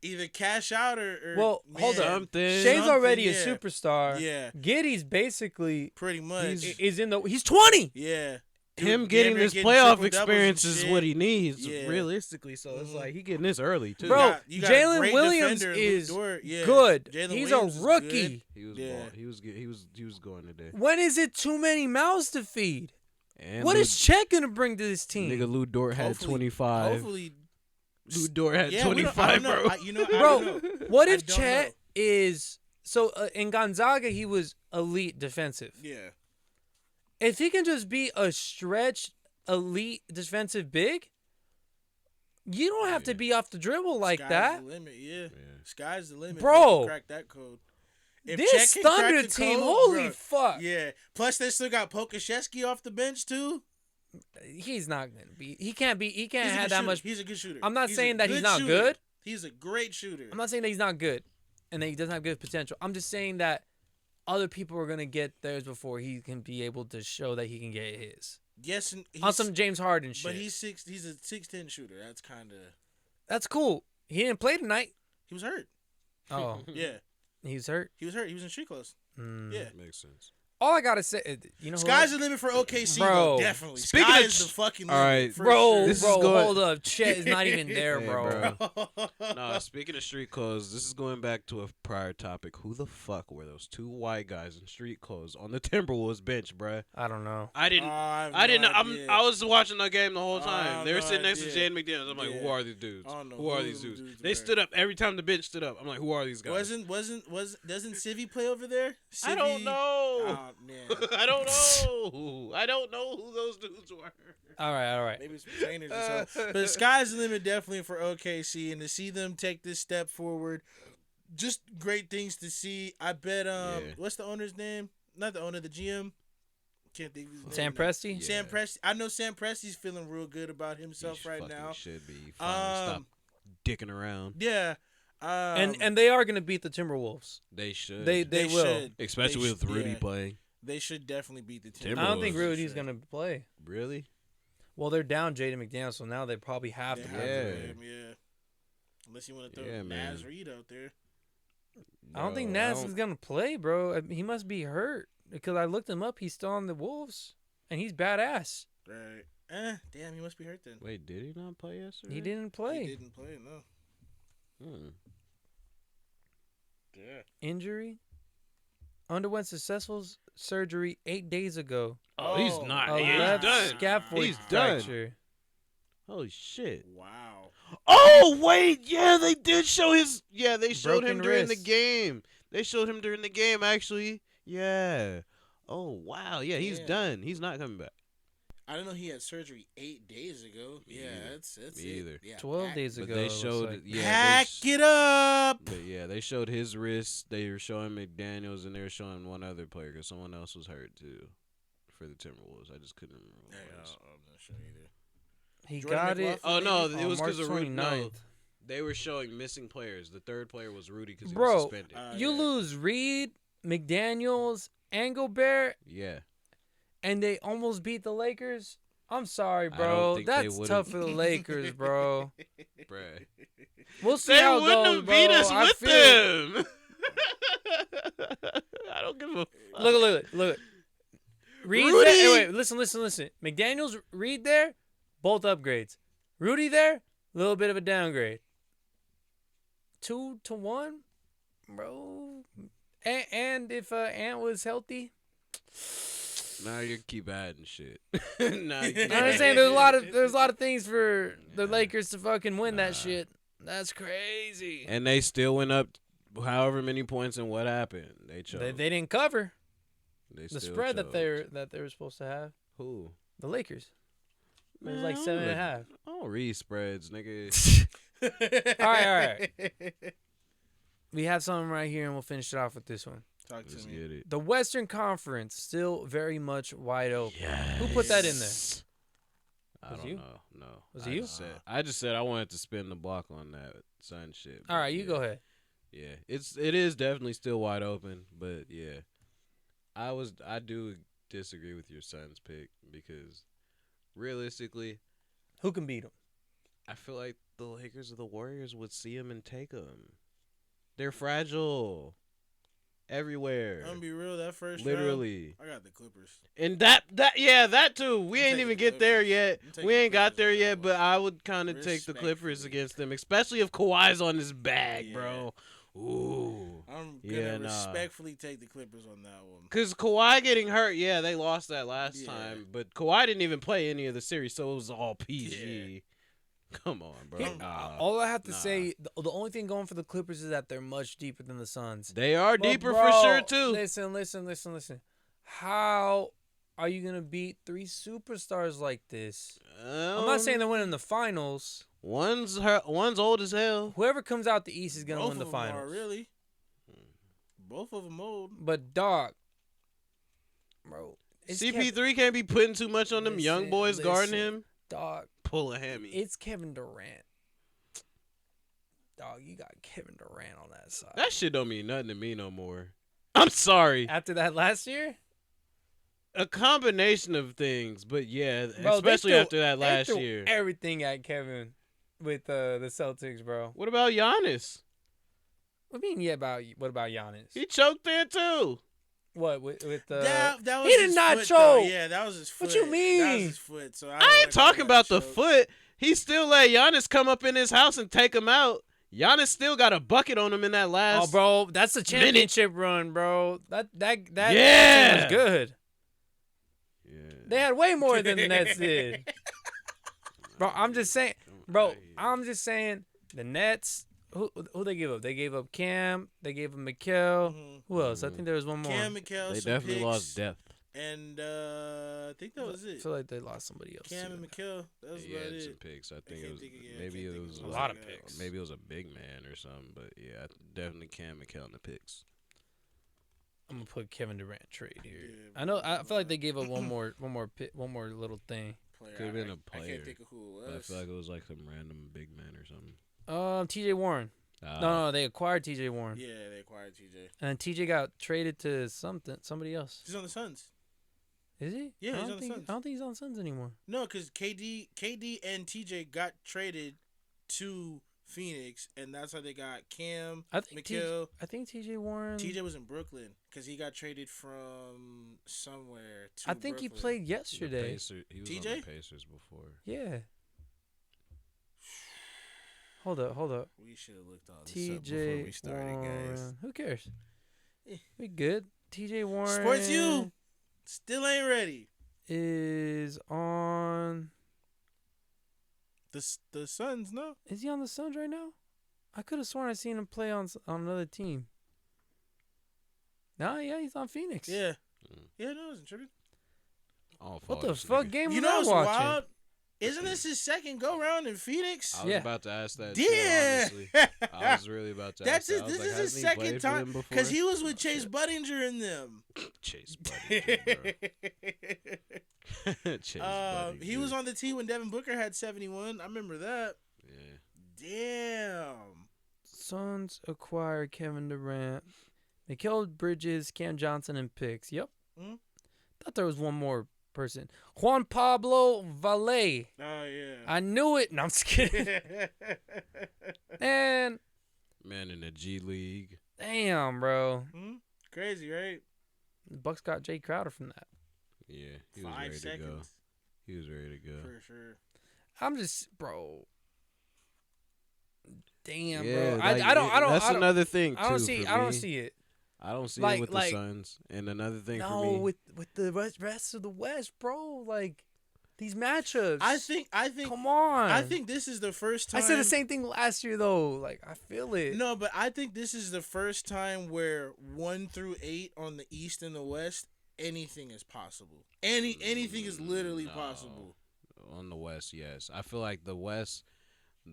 S2: Either cash out or
S1: Well,
S2: man,
S1: hold up.
S3: Something.
S1: Shay's already
S2: yeah.
S1: a superstar.
S2: Yeah,
S1: Giddy's basically
S2: pretty much.
S1: he's 20.
S2: Yeah.
S3: Him
S2: Dude,
S3: getting
S2: damn near
S3: this
S2: getting
S3: playoff
S2: triple-doubles
S3: experience
S2: and
S3: is
S2: shit.
S3: what he needs,
S2: Yeah.
S3: realistically. So it's like he getting this early too.
S1: Bro,
S2: You got a
S1: Jalen
S2: great
S1: Williams
S2: defender,
S1: is
S2: Luke Dort. Yeah.
S1: good.
S2: Jalen
S1: He's
S2: Williams
S1: a
S2: is
S1: rookie.
S2: good.
S3: he was
S2: Yeah.
S3: he was going today.
S1: When is it too many mouths to feed?
S3: And
S1: What is Chet gonna bring to this team?
S3: nigga Lou Dort had
S2: Hopefully-
S3: 25.
S2: Hopefully,
S3: Lou Dort had
S2: yeah, we don't-
S3: 25,
S2: I don't know.
S3: bro.
S2: I
S1: Bro,
S2: don't know.
S1: what
S2: I
S1: if
S2: don't
S1: Chet
S2: know.
S1: is so in Gonzaga he was elite defensive.
S2: Yeah.
S1: If he can just be a stretch elite defensive big, you don't have to be off the dribble like
S2: Sky's
S1: that.
S2: the limit, yeah. Sky's the limit.
S1: Bro.
S2: They can crack that code. If
S1: This
S2: Chet can crack
S1: Thunder
S2: the
S1: team,
S2: code,
S1: holy
S2: bro,
S1: fuck.
S2: Yeah. Plus, they still got Pokashevsky off the bench too.
S1: He's not gonna be. He can't
S2: He's a
S1: have
S2: good
S1: that
S2: shooter.
S1: much.
S2: He's a good shooter.
S1: I'm not
S2: He's
S1: saying
S2: a
S1: that he's
S2: good
S1: not
S2: shooter.
S1: good.
S2: He's a great shooter.
S1: I'm not saying that he's not good, and that he doesn't have good potential. I'm just saying that other people are gonna get theirs before he can be able to show that he can get his.
S2: Yes, and
S1: On some James Harden shit.
S2: but he's a 6'10" shooter. That's kind of.
S1: That's cool. He didn't play tonight.
S2: He was hurt.
S1: Oh,
S2: Yeah,
S1: he was hurt.
S2: he was hurt. He was in street clothes. Yeah.
S3: Makes sense.
S1: All I gotta say, you know,
S2: Sky's the limit for OKC,
S1: Bro.
S2: though, definitely.
S3: Speaking
S2: Sky
S3: of
S2: is the fucking
S3: all
S2: limit.
S3: right.
S2: For
S1: bro,
S2: sure.
S3: This is
S1: bro,
S3: going-
S1: hold up. Chet is not even there,
S3: Hey,
S1: bro.
S3: No, speaking of street clothes, this is going back to a prior topic. Who the fuck were those two white guys in street clothes on the Timberwolves bench, bruh?
S1: I don't know.
S3: I didn't.
S2: have
S3: I didn't.
S2: no
S3: know.
S2: idea.
S3: I was watching the game the whole
S2: I
S3: time.
S2: have
S3: They were
S2: no
S3: sitting next to
S2: idea.
S3: Jaden McDaniels. I'm like,
S2: Yeah.
S3: who are these dudes?
S2: I don't know
S3: Who are
S2: who
S3: these
S2: them
S3: dudes?
S2: dudes
S3: They
S2: were.
S3: stood up every time the bench stood up. I'm like, who are these guys?
S2: Doesn't Civvy play over there?
S3: I don't
S2: Civvy-
S3: know.
S2: Oh, man.
S3: I don't know. I don't know who those dudes were.
S1: All right.
S2: Maybe some trainers or something. But sky's the limit definitely for OKC, and to see them take this step forward, just great things to see. I bet.
S3: Yeah.
S2: What's the owner's name? Not the owner, the GM. Can't think of his name.
S1: Sam
S2: now.
S1: Presti?
S3: Yeah.
S2: Sam Presti. I know Sam Presti's feeling real good about
S3: He
S2: himself right
S3: fucking
S2: now.
S3: should be. He finally stop dicking around.
S2: Yeah.
S1: And they are gonna beat the Timberwolves.
S3: They should.
S1: They will.
S2: should.
S3: Especially
S2: They
S3: with
S2: should,
S3: Rudy
S2: yeah.
S3: playing.
S2: They should definitely beat the
S3: Timberwolves.
S1: I don't think
S3: for
S1: Rudy's gonna play.
S3: Really?
S1: Well, they're down Jaden McDaniels, so now they probably have
S2: They
S1: to.
S2: have
S1: play.
S2: to
S3: Yeah.
S2: play him, yeah. Unless you want to throw
S3: Yeah, man.
S2: Naz Reid out there.
S1: I don't think
S3: Bro,
S1: Naz is gonna play, bro. He must be hurt because I looked him up. He's still on the Wolves, and he's badass.
S2: Right. Damn, he must be hurt then.
S3: Wait, did he not play yesterday?
S1: He didn't play.
S2: He didn't play, no.
S3: Hmm.
S2: Yeah.
S1: Injury. Underwent successful surgery 8 days ago.
S3: Oh, he's
S2: Oh,
S3: not.
S1: A
S3: Yeah, he's
S1: left
S3: done.
S1: scaphoid
S3: He's done.
S1: fracture.
S3: Holy shit.
S2: Wow.
S3: Oh, wait. Yeah, they did show his. Yeah, they showed
S1: Broken
S3: him during the
S1: wrist.
S3: game. They showed him during the game, actually. Yeah. Oh, wow. Yeah, he's
S2: Yeah.
S3: done. He's not coming back.
S2: I didn't know he had surgery 8 days ago.
S3: Me
S2: Yeah,
S3: either.
S2: that's
S3: Me
S2: it.
S3: either.
S2: Yeah,
S1: 12 days
S3: But
S1: ago.
S3: they
S1: it looks
S3: showed.
S1: like.
S3: Yeah.
S2: Pack it up.
S3: But yeah, they showed his wrist. They were showing McDaniels, and they were showing one other player because someone else was hurt too for the Timberwolves. I just couldn't remember who it was.
S2: I'm not sure either.
S1: He
S2: Jordan
S1: got it.
S2: McLaughlin,
S3: Oh no,
S2: maybe?
S3: it was because
S1: March
S3: of Rudy. No,
S1: 29th.
S3: they were showing missing players. The third player was Rudy because he
S1: Bro,
S3: was suspended.
S1: You
S2: yeah.
S1: lose Reed, McDaniels, and Gobert,
S3: Yeah,
S1: and they almost beat the Lakers. I'm sorry,
S3: I don't
S1: bro.
S3: think they
S1: That's
S3: would've-
S1: tough for the Lakers, bro.
S3: bruh.
S1: We'll see
S3: They
S1: how it
S3: wouldn't
S1: goes,
S3: have
S1: bro.
S3: beat us
S1: I
S3: with
S1: feel-
S3: them. I don't give a fuck.
S1: Look. Reed
S3: Rudy!
S1: there. Wait, listen. McDaniels, Reed there, both upgrades. Rudy there, a little bit of a downgrade. 2-1, bro. And if Ant was healthy,
S3: Now you keep adding shit. Now you keep
S1: I'm
S3: adding
S1: saying there's
S3: shit.
S1: a lot of things for the
S3: Yeah.
S1: Lakers to fucking win
S3: Nah.
S1: that shit. That's crazy.
S3: And they still went up however many points, and what happened? They chose.
S1: They didn't cover
S3: They
S1: the
S3: still
S1: spread
S3: chose.
S1: that they were supposed to have.
S3: Who?
S1: The Lakers. It was like
S3: Man,
S1: 7.5.
S3: I don't read spreads, nigga.
S1: All right. We have something right here, and we'll finish it off with this one.
S2: Talk to
S3: Let's
S2: me.
S3: get it.
S1: The Western Conference still very much wide open.
S3: Yes.
S1: Who put that in there?
S3: I don't know. No.
S1: Was it you?
S3: I just said I wanted to spin the block on that Sun shit.
S1: All right, you go ahead.
S3: Yeah, it is definitely still wide open, but yeah, I do disagree with your Suns pick because realistically,
S1: Who can beat them?
S3: I feel like the Lakers or the Warriors would see him and take him. They're fragile everywhere.
S2: I'm gonna be real. That first
S3: literally,
S2: round, I got the Clippers.
S3: and that too. We ain't even get there yet. We ain't got there yet, but I would kind of take the Clippers against them, especially if Kawhi's on his bag, bro. Ooh,
S2: I'm gonna respectfully take the Clippers on that one.
S3: Cause Kawhi getting hurt, they lost that last time, but Kawhi didn't even play any of the series, so it was all PG. Yeah. Come on, bro.
S1: All I have to say, the only thing going for the Clippers is that they're much deeper than the Suns.
S3: They are deeper for sure too.
S1: Listen. How are you gonna beat 3 superstars like this? I'm not saying they're winning the finals.
S3: One's old as hell.
S1: Whoever comes out the East is gonna win the finals.
S2: Are really? Both of them old.
S1: But dog, bro,
S3: CP3 can't be putting too much on them young boys guarding him.
S1: Dog,
S3: pull a hammy.
S1: It's Kevin Durant. Dog, you got Kevin Durant on that side.
S3: That shit don't mean nothing to me no more. I'm sorry.
S1: After that last year?
S3: A combination of things, but yeah, bro, especially after that last year.
S1: Everything at Kevin with the Celtics, bro.
S3: What about Giannis?
S1: What do you mean, what about Giannis?
S3: He choked there too.
S1: What with
S2: that was
S1: he did not choke.
S2: Though. Yeah, that was his foot.
S1: What you mean?
S2: That was his foot. So
S3: I ain't talking about the foot. He still let Giannis come up in his house and take him out. Giannis still got a bucket on him in that last.
S1: Oh, bro, that's the championship run, bro. That
S3: yeah
S1: was good.
S3: Yeah.
S1: They had way more than the Nets did. Bro, I'm just saying. Bro, I'm just saying the Nets. Who they give up? They gave up Cam. They gave up Mikal.
S2: Mm-hmm.
S1: Who else? I think there was one more.
S2: Cam, Mikal.
S3: They definitely lost depth.
S2: And I think that was it.
S1: I feel like they lost somebody else.
S2: Cam and Mikal. That was about it.
S3: Some picks. I think it was maybe it was
S1: a lot of picks.
S3: Maybe it was a big man or something. But yeah, definitely Cam Mikal in the picks.
S1: I'm gonna put Kevin Durant trade here. Yeah, I know. I feel like they gave up one more little thing.
S3: Could have been a player.
S2: I can't think of who it was.
S3: But I feel like it was like some random big man or something.
S1: TJ Warren. No, they acquired TJ Warren.
S2: Yeah, they acquired TJ.
S1: And TJ got traded to somebody else.
S2: He's on the Suns.
S1: Is he?
S2: Yeah, he's on the Suns.
S1: I don't think he's on the Suns anymore.
S2: No, because KD and TJ got traded to Phoenix, and that's how they got Cam, Mikal.
S1: I think TJ Warren.
S2: TJ was in Brooklyn because he got traded from somewhere to
S1: I think
S2: Brooklyn.
S1: he played yesterday.
S3: He was
S2: TJ?
S3: on the Pacers before.
S1: Yeah. Hold up.
S2: We should have looked all this up before we started,
S1: Warren.
S2: guys.
S1: Who cares? We good. TJ Warren.
S2: Sports U still ain't ready.
S1: Is on
S2: the Suns, no?
S1: Is he on the Suns right now? I could have sworn I seen him play on another team. No, yeah, he's on Phoenix.
S2: Yeah. Yeah, no, I wasn't tripping.
S1: What the fuck game was
S2: I watching?
S1: Wild?
S2: Isn't this his second go round in Phoenix?
S3: I was about to ask that.
S2: Yeah,
S3: too, I was really about to. Ask that.
S2: This is his second time because he was with Chase Budinger in them.
S3: Chase Budinger, bro. Chase Budinger.
S2: He was on the team when Devin Booker had 71. I remember that.
S3: Yeah.
S2: Damn.
S1: Suns acquired Kevin Durant, Mikal Bridges, Cam Johnson, and picks. Yep.
S2: Mm-hmm.
S1: Thought there was one more person. Juan Pablo Valle.
S2: Oh, yeah.
S1: I knew it. No, I'm just kidding. Man,
S3: in the G League.
S1: Damn, bro.
S2: Mm-hmm. Crazy, right?
S1: The Bucks got Jay Crowder from that.
S3: Yeah, he was ready to go. He was ready to go.
S2: For sure.
S1: I'm just, bro. Damn,
S3: yeah,
S1: bro.
S3: Like,
S1: I don't.
S3: That's another thing, too.
S1: I don't see it.
S3: I don't see it with the Suns. And another thing for me.
S1: No, with the rest of the West, bro. Like, these matchups.
S2: I think.
S1: Come on.
S2: I think this is the first time.
S1: I said the same thing last year, though. Like, I feel it.
S2: No, but I think this is the first time where 1 through 8 on the East and the West, anything is possible. Anything is literally possible.
S3: On the West, yes. I feel like the West,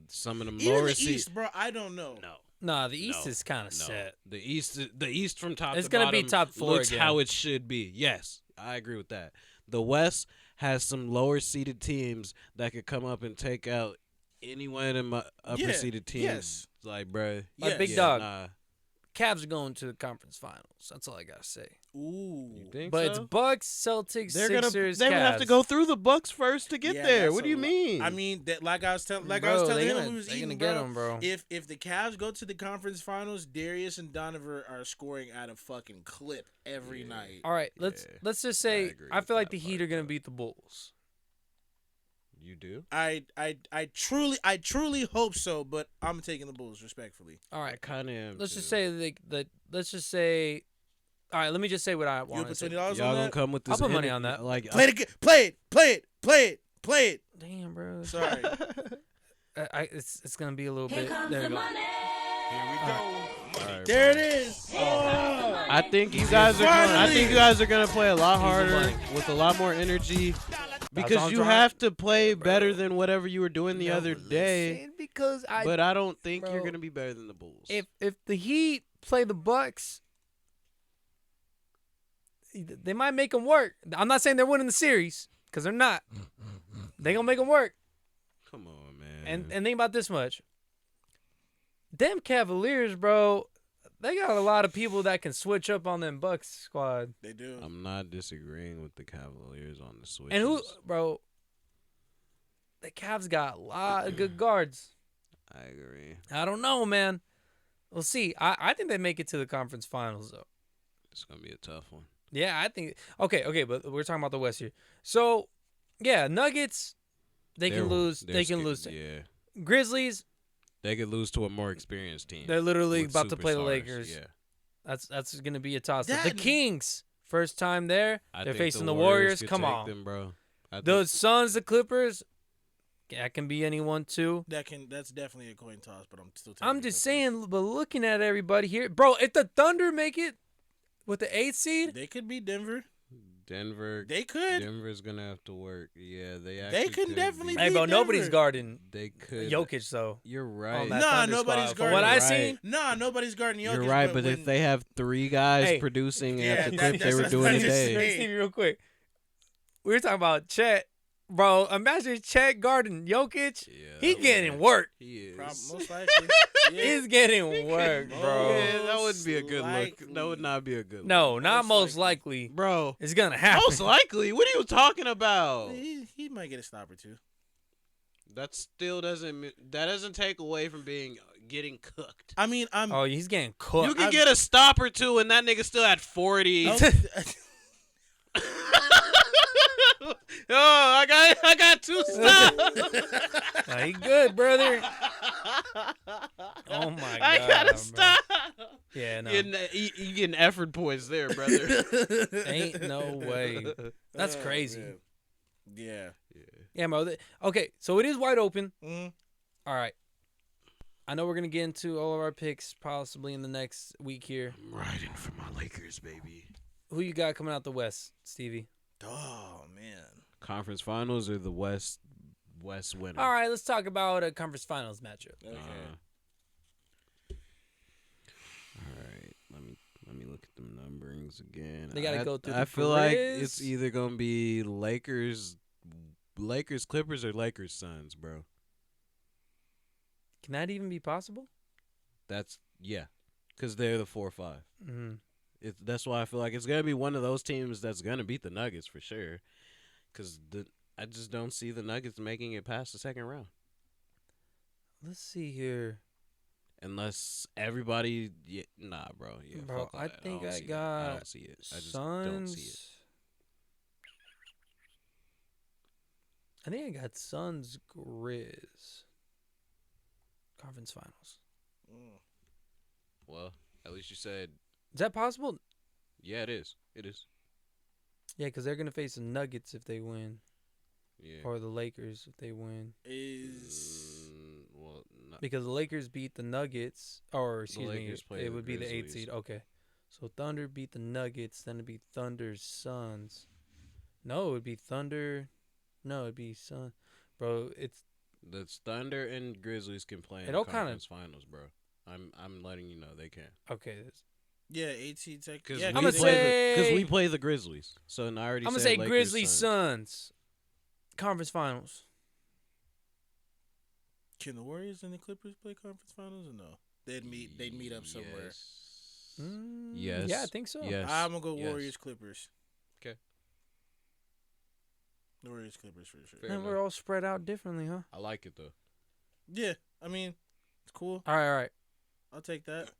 S3: some of the
S2: even
S3: lower
S2: the East, bro. I don't know.
S1: Nah, the East is kind of set.
S3: The East from top
S1: it's
S3: to
S1: gonna
S3: bottom
S1: be top 4
S3: looks
S1: again.
S3: how it should be. Yes, I agree with that. The West has some lower seeded teams that could come up and take out any one of them upper seeded teams.
S2: Yes.
S3: Like, bruh.
S1: Like Big
S3: yeah,
S1: Dog.
S3: Nah.
S1: Cavs are going to the conference finals. That's all I gotta say.
S2: Ooh.
S3: You think
S1: But
S3: so?
S1: it's Bucks, Celtics,
S3: They
S1: Sixers,
S3: would have to
S1: Cavs.
S3: go through the Bucks first to get there. What do you mean?
S2: I mean, that like I was telling
S1: Bro,
S2: him, we was
S1: they
S2: eating,
S1: gonna
S2: bro.
S1: get 'em, bro.
S2: If the Cavs go to the conference finals, Darius and Donovan are scoring at a fucking clip every night.
S1: All right, let's just say
S3: agree
S1: I
S3: with
S1: feel like
S3: that
S1: the Heat
S3: part,
S1: are gonna
S3: though.
S1: beat the Bulls.
S3: You do?
S2: I truly hope so, but I'm taking the Bulls respectfully.
S1: All
S3: I
S1: right,
S3: kind of am.
S1: let's
S3: too.
S1: just say let's just say. All right, let me just say what I
S2: You
S1: want
S2: put
S1: to say.
S2: $20
S3: Y'all
S2: on
S3: gonna
S2: that?
S3: come with this?
S1: I'll put money on that.
S3: Like,
S2: Play it.
S1: Damn, bro.
S2: Sorry.
S1: It's gonna be a little bit. There we go.
S2: Here we go.
S3: Alright,
S2: There it
S3: bro.
S2: is. Oh.
S3: I think you guys are. I think you guys are gonna play a lot harder with a lot more energy because you have to play better than whatever you were doing the other day.
S1: Because
S3: But I don't think you're
S1: bro,
S3: gonna be better than the Bulls.
S1: if the Heat play the Bucks, they might make them work. I'm not saying they're winning the series because they're not. They gonna make them work.
S3: Come on, man.
S1: And think about this much. Them Cavaliers, bro, they got a lot of people that can switch up on them Bucks squad.
S2: They do.
S3: I'm not disagreeing with the Cavaliers on the switch.
S1: And who, bro? The Cavs got a lot of good guards.
S3: I agree.
S1: I don't know, man. We'll see. I think they make it to the conference finals, though.
S3: It's gonna be a tough one.
S1: Yeah, I think. Okay, but we're talking about the West here. So, yeah, Nuggets, they can lose. They can lose.
S3: Yeah,
S1: Grizzlies,
S3: they could lose to a more experienced team.
S1: they're literally
S3: with
S1: about to play the
S3: superstars.
S1: Lakers.
S3: Yeah,
S1: That's going to be a toss-up. The
S2: That-
S1: Kings, first time there.
S3: I
S1: They're
S3: think
S1: facing the Warriors.
S3: could
S1: Come
S3: take
S1: on.
S3: them, bro.
S1: The Suns, the Clippers, that can be anyone, too.
S2: That's definitely a coin toss, but I'm still taking
S1: I'm
S2: the
S1: just
S2: Clippers.
S1: saying, but looking at everybody here. Bro, if the Thunder make it with the 8th seed,
S2: They could beat Denver.
S3: Denver.
S2: They could.
S3: Denver's gonna have to work. Yeah, they
S2: can
S3: could
S2: definitely
S3: beat-
S1: hey, bro,
S2: beat
S1: nobody's
S2: Denver.
S1: guarding
S3: They could.
S1: Jokic, though.
S3: You're
S1: On
S3: right.
S1: that
S2: Nah,
S1: Thunder
S2: nobody's
S1: squad. From
S2: guarding
S1: what I
S3: Right.
S1: seen,
S2: Nah, nobody's guarding Jokic.
S3: You're right, but if
S2: when-
S3: they have 3 guys
S1: Hey.
S3: producing
S2: Yeah,
S3: at the
S2: that-
S3: clip they were
S2: that's
S3: doing
S2: what I'm just
S3: today,
S2: saying.
S1: Stevie, real quick. We were talking about Chet. Bro, imagine Chet guarding Jokic.
S3: yeah,
S1: He getting work.
S3: He is.
S2: most likely. Yeah.
S1: He's getting work, bro.
S3: Yeah, that wouldn't be a good look.
S2: likely.
S3: That would not be a good look.
S1: No, not
S2: Most
S1: most likely.
S3: bro.
S1: It's gonna happen.
S3: Most likely. What are you talking about?
S2: He might get a stop or two.
S3: That still doesn't take away from getting cooked.
S2: I mean, I'm.
S1: Oh, he's getting cooked.
S3: You can get a stop or two, and that nigga still at 40. Oh, I got 2 stops.
S1: Nah, he good, brother. Oh my god.
S3: I gotta
S1: bro.
S3: stop.
S1: Yeah, no.
S3: You getting effort points there, brother.
S1: Ain't no way. That's
S2: Oh,
S1: crazy.
S2: man. Yeah.
S1: Yeah, bro. Okay, so it is wide open.
S2: Mhm.
S1: All right. I know we're gonna get into all of our picks possibly in the next week here.
S3: I'm riding for my Lakers, baby.
S1: Who you got coming out the West, Stevie?
S2: Oh man.
S3: Conference finals or the West winner?
S1: All right, let's talk about a conference finals matchup.
S2: Okay.
S3: All right, let me look at the numberings again.
S1: They gotta go through the
S3: I feel like
S1: Grizz.
S3: it's either gonna be Lakers Clippers or Lakers Suns, bro.
S1: Can that even be possible?
S3: That's because they're the 4-5.
S1: Mm-hmm.
S3: That's why I feel like it's gonna be one of those teams that's gonna beat the Nuggets for sure. Because I just don't see the Nuggets making it past the second round.
S1: Let's see here.
S3: Unless everybody, nah, bro. Yeah,
S1: Bro,
S3: fuck all
S1: I
S3: that.
S1: think
S3: don't
S1: I
S3: see that.
S1: got
S3: I don't see it. I just don't see it.
S1: Suns. I think I got Suns Grizz. Conference finals.
S2: Mm.
S3: Well, at least you said,
S1: Is that possible?
S3: yeah, it is. It is.
S1: Yeah, because they're going to face the Nuggets if they win.
S3: Yeah.
S1: Or the Lakers if they win.
S3: Well, not,
S1: Because the Lakers beat the Nuggets. Or, excuse me,
S3: Lakers play
S1: it
S3: the
S1: would be the 8th
S3: Grizzlies.
S1: seed. Okay. So Thunder beat the Nuggets. Then it'd be Thunder's Suns. No, it would be Thunder. No, it'd be Sun. Bro, it's
S3: the Thunder and Grizzlies can play in
S1: It
S3: the
S1: all kinda-
S3: conference finals, bro. I'm letting you know they can.
S1: okay.
S2: Yeah, 18 tech.
S3: Because
S2: Yeah,
S1: I'ma
S3: we
S1: say-
S3: play the Grizzlies. So I already
S1: I'm going to
S3: said
S1: say
S3: Lakers,
S1: Grizzlies
S3: Suns.
S1: Suns. conference finals.
S2: Can the Warriors and the Clippers play conference finals or no? They'd meet up somewhere.
S3: Yes.
S1: Yeah, I think so.
S3: Yes.
S2: I'm gonna go
S3: Yes.
S2: Warriors Clippers.
S3: Okay.
S2: Warriors Clippers for sure.
S3: Fair
S1: And
S3: enough.
S1: we're all spread out differently, huh?
S3: I like it though.
S2: Yeah, I mean, it's cool.
S1: All right.
S2: I'll take that.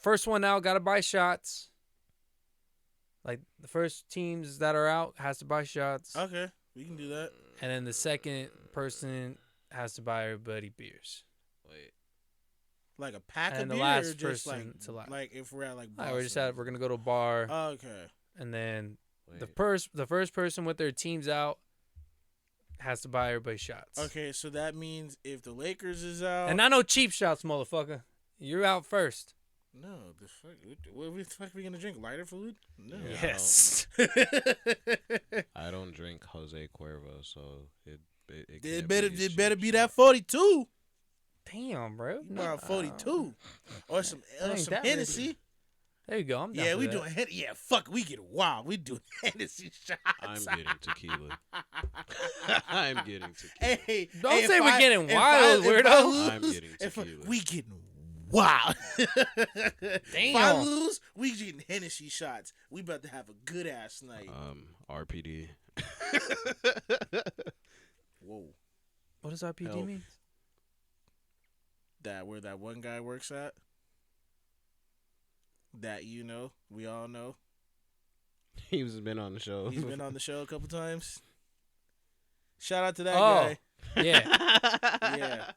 S1: First one out, gotta buy shots. Like the first teams that are out has to buy shots,
S2: Okay, we can do that.
S1: and then the second person has to buy everybody beers.
S3: Wait.
S2: Like a pack
S1: And
S2: of
S1: the
S2: beer,
S1: last
S2: or just
S1: person to
S2: like if we're at like
S1: All right,
S2: Boston.
S1: we're gonna go to a bar,
S2: Okay.
S1: and then
S3: Wait.
S1: the first person with their teams out has to buy everybody shots.
S2: Okay, so that means if the Lakers is out,
S1: And not no cheap shots, motherfucker. You're out first.
S2: no, the fuck, what the fuck are we gonna drink? Lighter fluid? No.
S3: Yeah.
S1: Yes.
S3: I don't drink Jose Cuervo, so it
S2: It
S3: can't
S2: better
S3: be
S2: it better
S3: cheap
S2: be
S3: shot.
S2: that 42.
S1: Damn, bro.
S2: You want 42 or some
S1: ain't that
S2: Hennessy?
S1: There you go. I'm down
S2: Yeah,
S1: for
S2: we
S1: that.
S2: doing fuck, we get wild. We doing Hennessy shots.
S3: I'm getting tequila. I'm getting tequila.
S2: Hey,
S1: Don't
S2: hey,
S1: say
S2: if
S1: we're
S2: I-
S1: getting
S2: if
S1: wild,
S2: I- if I
S1: weirdo.
S2: lose-
S3: I'm getting
S2: if I-
S3: tequila.
S2: we getting wild. If I
S1: Damn.
S2: lose, we getting Hennessy shots. We about to have a good ass night.
S3: RPD.
S2: Whoa,
S1: What does RPD
S3: Help.
S1: mean?
S2: that where that one guy works at? That we all know.
S3: He's been on the show.
S2: He's been on the show a couple times. Shout out to that
S1: Oh.
S2: guy.
S1: Yeah.
S2: Yeah.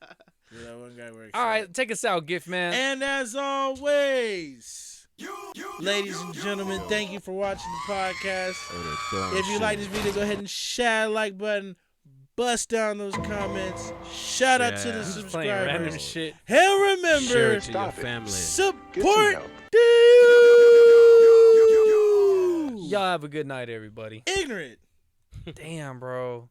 S2: Where that one guy works.
S1: All
S2: at.
S1: right, take us out, Gift Man.
S2: And as always, ladies and gentlemen, thank you for watching the podcast. If you like this video, go ahead and share like button. Bust down those comments. Shout out to the
S3: Yeah.
S1: Just playing random
S2: subscribers.
S1: shit.
S2: And
S3: Share
S2: remember,
S3: it to your family.
S2: support
S4: help.
S1: Y'all have a good night, everybody.
S2: ignorant.
S1: Damn, bro.